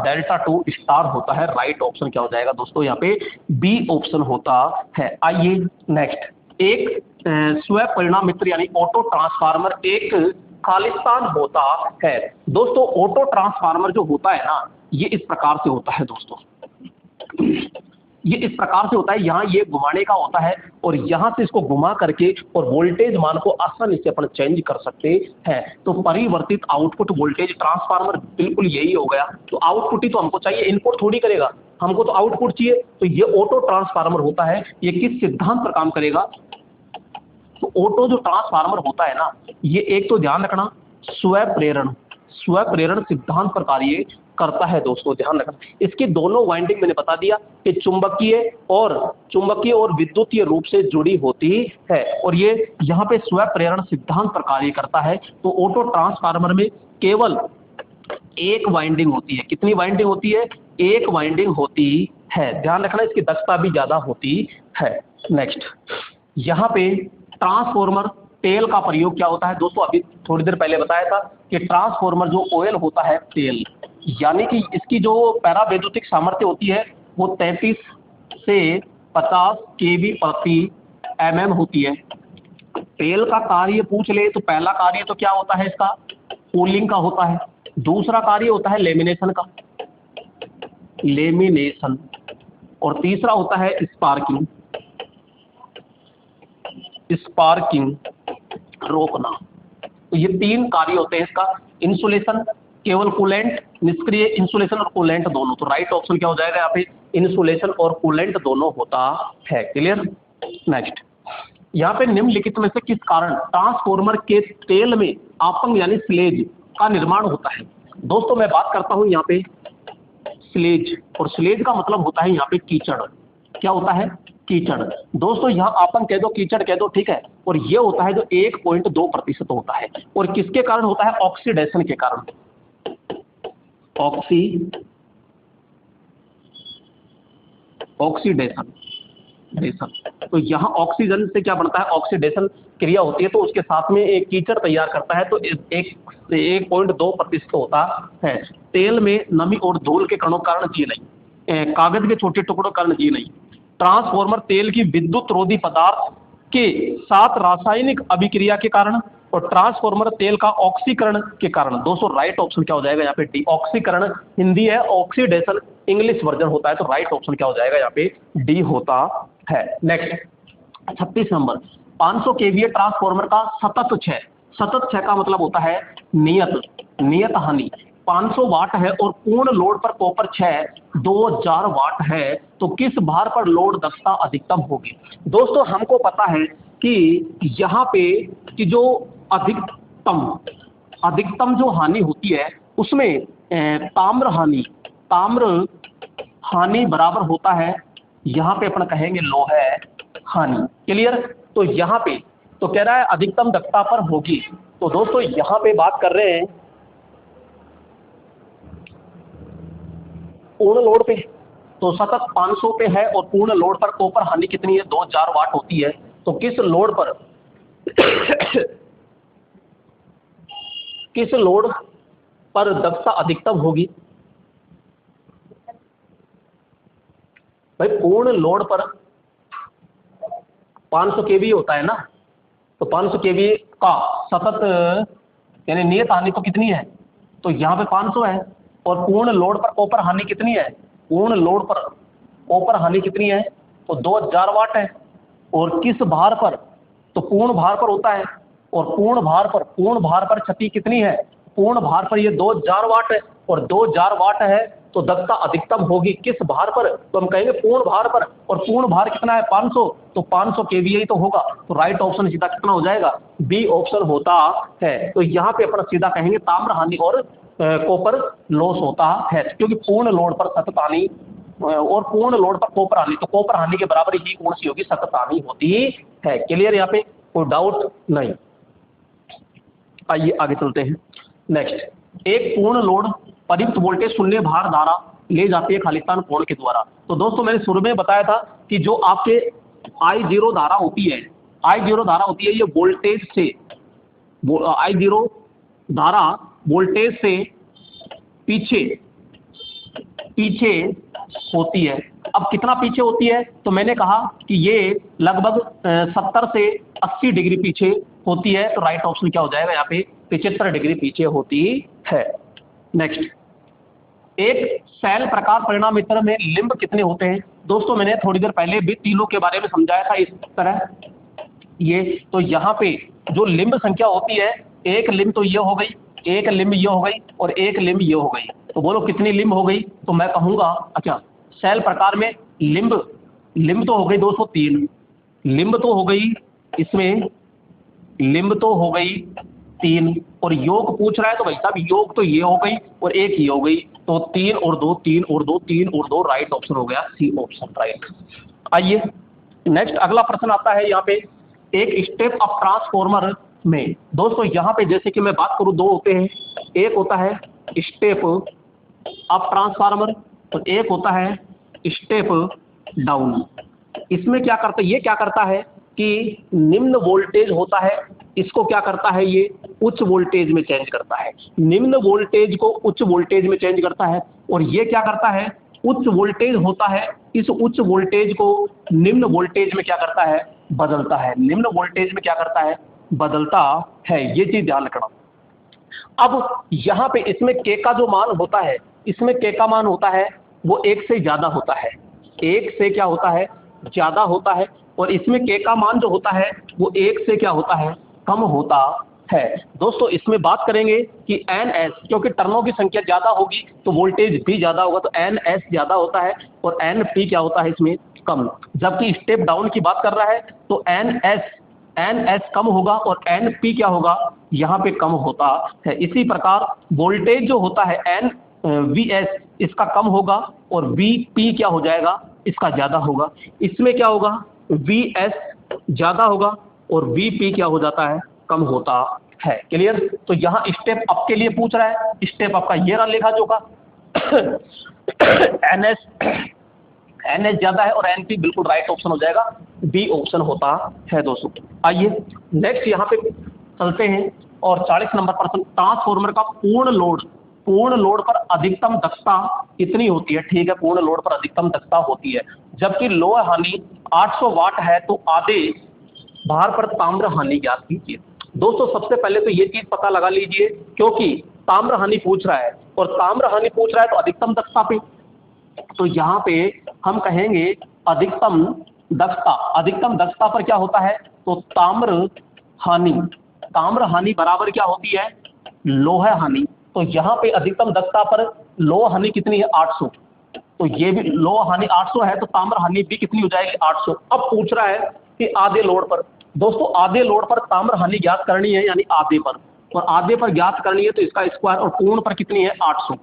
होता है। राइट ऑप्शन क्या हो जाएगा दोस्तों, यहाँ पे B ऑप्शन होता है। आइए नेक्स्ट, एक स्व परिणाम मित्र यानी ऑटो ट्रांसफार्मर एक खालिस्तान होता है। दोस्तों ऑटो ट्रांसफार्मर जो होता है ना, ये इस प्रकार से होता है दोस्तों, ये इस प्रकार से होता है। यहाँ ये घुमाने का होता है, और यहाँ से इसको घुमा करके और वोल्टेज मान को आसानी से अपन चेंज कर सकते हैं। तो परिवर्तित आउटपुट वोल्टेज ट्रांसफार्मर बिल्कुल यही हो गया। तो आउटपुट ही तो हमको चाहिए, इनपुट थोड़ी करेगा, हमको तो आउटपुट चाहिए। तो ये ऑटो ट्रांसफार्मर होता है। ये किस सिद्धांत पर काम करेगा, तो ऑटो जो ट्रांसफार्मर होता है ना, ये एक तो ध्यान रखना स्व प्रेरण सिद्धांत पर कार्य करता है दोस्तों, ध्यान रखना। इसकी दोनों वाइंडिंग मैंने बता दिया कि चुंबकीय और विद्युतीय रूप से जुड़ी होती है, और ये यहाँ पे स्व प्रेरण सिद्धांत पर कार्य करता है। तो ऑटो ट्रांसफार्मर में केवल एक वाइंडिंग होती है। कितनी वाइंडिंग होती है, एक वाइंडिंग होती है, ध्यान रखना। इसकी दक्षता भी ज्यादा होती है। नेक्स्ट, यहाँ पे ट्रांसफार्मर तेल का प्रयोग क्या होता है दोस्तों, अभी थोड़ी देर पहले बताया था कि ट्रांसफार्मर जो ऑयल होता है तेल, यानी कि इसकी जो पैरावैद्युतिक सामर्थ्य होती है वो 33 से 50 केवी प्रति mm होती है। तेल का कार्य पूछ ले तो पहला कार्य तो क्या होता है इसका, कूलिंग का होता है। दूसरा कार्य होता है लेमिनेशन का, लेमिनेशन, और तीसरा होता है स्पार्किंग, रोकना। तो ये 3 कार्य होते हैं इसका। इंसुलेशन, केवल कूलेंट, निष्क्रिय इंसुलेशन और कूलेंट दोनों। तो राइट ऑप्शन क्या हो जाएगा यहाँ पे, इंसुलेशन और कूलेंट दोनों होता है। क्लियर। नेक्स्ट, यहाँ पे निम्नलिखित में से किस कारण ट्रांसफार्मर के तेल में आपंग यानी स्लेज का निर्माण होता है। दोस्तों मैं बात करता हूँ यहाँ पे स्लेज, और स्लेज का मतलब होता है यहाँ पे कीचड़। क्या होता है, कीचड़। दोस्तों यहाँ आपंग कह दो, कीचड़ कह दो, ठीक है। और ये होता है जो 1.2% होता है, और किसके कारण होता है, ऑक्सीडेशन के कारण। ऑक्सीडेशन। तो यहाँ ऑक्सीजन से क्या बनता है, ऑक्सीडेशन क्रिया होती है, तो उसके साथ में एक कीचड़ तैयार करता है। तो 1.2% होता है। तेल में नमी और धूल के कणों के कारण जी नहीं, कागज के छोटे टुकड़ों के कारण जी नहीं। ट्रांसफार्मर तेल की विद्युत रोधी पदार्थ के साथ रासायनिक अभिक्रिया के कारण, और ट्रांसफार्मर तेल का ऑक्सीकरण के कारण। दोस्तों राइट ऑप्शन क्या हो जाएगा यहाँ पे, डी। ऑक्सीकरण हिंदी है, ऑक्सीडेशन इंग्लिश वर्जन होता है। तो राइट ऑप्शन क्या हो जाएगा यहाँ पे, डी होता है। नेक्स्ट 36 नंबर, 500 केवीए ट्रांसफार्मर का सतत क्षय का मतलब होता है नियत हानि। 500 वाट है और पूर्ण लोड पर कॉपर 2000 वाट है, तो किस भार पर लोड दक्षता अधिकतम होगी। दोस्तों हमको पता है कि यहाँ पे कि जो अधिकतम जो हानि होती है उसमें ताम्र हानि बराबर होता है, यहाँ पे अपन कहेंगे लोह हानि। क्लियर। तो यहाँ पे तो कह रहा है अधिकतम दक्षता पर होगी। तो दोस्तों यहां पे बात कर रहे हैं पूर्ण लोड पे, तो सतत 500 पे है और पूर्ण लोड पर कॉपर हानि कितनी है, 2000 वाट होती है। तो किस लोड पर किस लोड पर दक्षता अधिकतम होगी? भाई पूर्ण लोड पर 500 केवी होता है ना, तो 500 केवी का सतत यानी नियत हानि तो कितनी है, तो यहाँ पे 500 है। और पूर्ण लोड पर कॉपर हानि कितनी है, पूर्ण लोड पर कॉपर हानि कितनी है, तो 2000 वाट है। और किस भार पर, तो पूर्ण भार पर होता है। और पूर्ण भार पर क्षति कितनी है, पूर्ण भार पर ये 2000 वाट है और 2000 वाट है तो दक्षता अधिकतम होगी किस भार पर, तो हम कहेंगे पूर्ण भार पर। और पूर्ण भार कितना है 500, तो 500 केवीए तो होगा। तो राइट ऑप्शन सीधा कितना हो जाएगा, बी ऑप्शन होता है। तो यहाँ पे अपन सीधा कहेंगे ताम्र हानि और कॉपर लॉस होता है, क्योंकि पूर्ण लोड पर सतत हानि और पूर्ण लोड पर कॉपर हानि, तो कॉपर हानि के बराबर ही कौन सी होगी, सतत हानि होती है। क्लियर, यहाँ पे कोई डाउट नहीं। आइए आगे चलते हैं। नेक्स्ट, एक पूर्ण लोड परियुक्त वोल्टेज शून्य भार धारा ले जाती है खालिस्तान कोण के द्वारा। तो दोस्तों मैंने शुरू में बताया था कि जो आपके I0 धारा होती है, I0 धारा होती है ये वोल्टेज से, I0 धारा वोल्टेज से पीछे होती है। अब कितना पीछे होती है, तो मैंने कहा कि ये लगभग 70 से 80 डिग्री पीछे होती है। तो राइट ऑप्शन क्या हो जाएगा यहाँ पे, 75 डिग्री पीछे होती है। नेक्स्ट, एक सेल प्रकार परिणामित्र में लिंब कितने होते हैं? दोस्तों मैंने थोड़ी देर पहले भी तीनों के बारे में समझाया था इस तरह ये। तो यहाँ पे जो लिंब संख्या होती है, एक लिंब तो ये हो गई, एक लिंब ये हो गई और एक लिंब ये हो गई। तो बोलो कितनी लिंब हो गई, तो मैं कहूंगा अच्छा सेल प्रकार में लिंब तो हो गई 203, लिंब तो हो गई इसमें, लिंब तो हो गई 3 और योग पूछ रहा है तो भाई साहब योग तो ये हो गई और एक ये हो गई। तो 3 और 2 3 और 2 3 और 2 राइट ऑप्शन हो गया, सी ऑप्शन राइट। आइए नेक्स्ट अगला प्रश्न आता है यहाँ पे, एक स्टेप अप ट्रांसफॉर्मर में। दोस्तों यहाँ पे जैसे कि मैं बात करूँ दो होते हैं, एक होता है स्टेप अप ट्रांसफार्मर और एक होता है स्टेप डाउन। इसमें क्या करता है, ये क्या करता है कि निम्न वोल्टेज होता है, इसको क्या करता है, ये उच्च वोल्टेज में चेंज करता है, निम्न वोल्टेज को उच्च वोल्टेज में चेंज करता है। और ये क्या करता है, उच्च वोल्टेज होता है, इस उच्च वोल्टेज को निम्न वोल्टेज में क्या करता है, बदलता है, निम्न वोल्टेज में क्या करता है, बदलता है। ये चीज ध्यान रखना। अब यहाँ पे इसमें के का जो मान होता है, इसमें के का मान होता है वो 1 से ज्यादा होता है, 1 से क्या होता है, ज्यादा होता है। और इसमें के का मान जो होता है वो 1 से क्या होता है, कम होता है। दोस्तों इसमें बात करेंगे कि एन एस, क्योंकि टर्नों की संख्या ज्यादा होगी तो वोल्टेज भी ज्यादा होगा, तो एन एस ज्यादा होता है और एन पी क्या होता है इसमें, कम। जबकि स्टेप डाउन की बात कर रहा है तो एन एस कम होगा और एन पी क्या होगा, यहाँ पे कम होता है। इसी प्रकार वोल्टेज जो होता है एन वी एस इसका कम होगा और वी पी क्या हो जाएगा, इसका ज्यादा होगा। इसमें क्या होगा, वी एस ज्यादा होगा और वी पी क्या हो जाता है, कम होता है। क्लियर। तो यहाँ स्टेप अप के लिए पूछ रहा है, स्टेप अप का ये रहा लेखा जोखा एन एस ज्यादा है और एन पी बिल्कुल राइट ऑप्शन हो जाएगा, बी ऑप्शन होता है दोस्तों। आइए नेक्स्ट यहाँ पे चलते हैं और 40 नंबर प्रश्न, ट्रांसफॉर्मर का पूर्ण लोड पर अधिकतम दक्षता कितनी होती है? ठीक है, पूर्ण लोड पर अधिकतम दक्षता होती है, जबकि लोह हानि 800 वाट है तो आधे भार पर ताम्र हानि ज्ञात कीजिए। दोस्तों सबसे पहले तो ये चीज पता लगा लीजिए, क्योंकि ताम्र हानि पूछ रहा है और ताम्र हानि पूछ रहा है तो अधिकतम दक्षता पे, तो यहाँ पे हम कहेंगे अधिकतम दक्षता पर क्या होता है, तो ताम्र हानि बराबर क्या होती है, लोह हानि। तो यहाँ पे अधिकतम दक्षता पर लोह हानि कितनी है, 800। तो ये भी लोह हानि 800 है तो ताम्र हानि भी कितनी हो जाएगी, 800। अब पूछ रहा है कि आधे लोड पर, दोस्तों आधे लोड पर ताम्र हानि ज्ञात करनी है, यानी आधे पर, और आधे पर ज्ञात करनी है तो इसका स्क्वायर, और पूर्ण पर कितनी है, 800।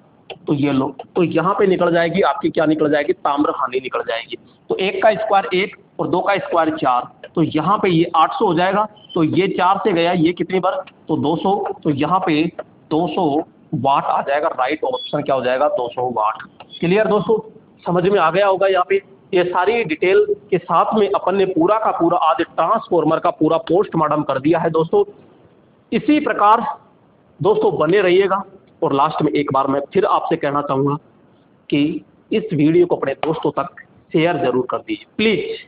तो ये लो, तो यहाँ पे निकल जाएगी आपकी क्या निकल जाएगी, ताम्र हानि निकल जाएगी। तो 1 का स्क्वायर 1 और 2 का स्क्वायर 4, तो यहाँ पे ये 800 हो जाएगा। तो ये 4 से गया, ये कितनी बार, तो 200, तो यहाँ पे 200 वाट आ जाएगा। राइट ऑप्शन क्या हो जाएगा, 200 वाट। क्लियर दोस्तों, समझ में आ गया होगा। यहाँ पे ये सारी डिटेल के साथ में अपन ने पूरा का पूरा आज ट्रांसफॉर्मर का पूरा पोस्टमार्टम कर दिया है दोस्तों। इसी प्रकार दोस्तों बने रहिएगा। और लास्ट में एक बार मैं फिर आपसे कहना चाहूँगा कि इस वीडियो को अपने दोस्तों तक शेयर जरूर कर दीजिए प्लीज।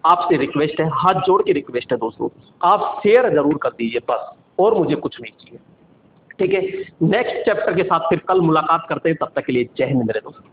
आपसे रिक्वेस्ट है, हाथ जोड़ के रिक्वेस्ट है दोस्तों, आप शेयर जरूर कर दीजिए बस, और मुझे कुछ नहीं चाहिए। ठीक है, नेक्स्ट चैप्टर के साथ फिर कल मुलाकात करते हैं, तब तक के लिए जय हिंद मेरे दोस्तों।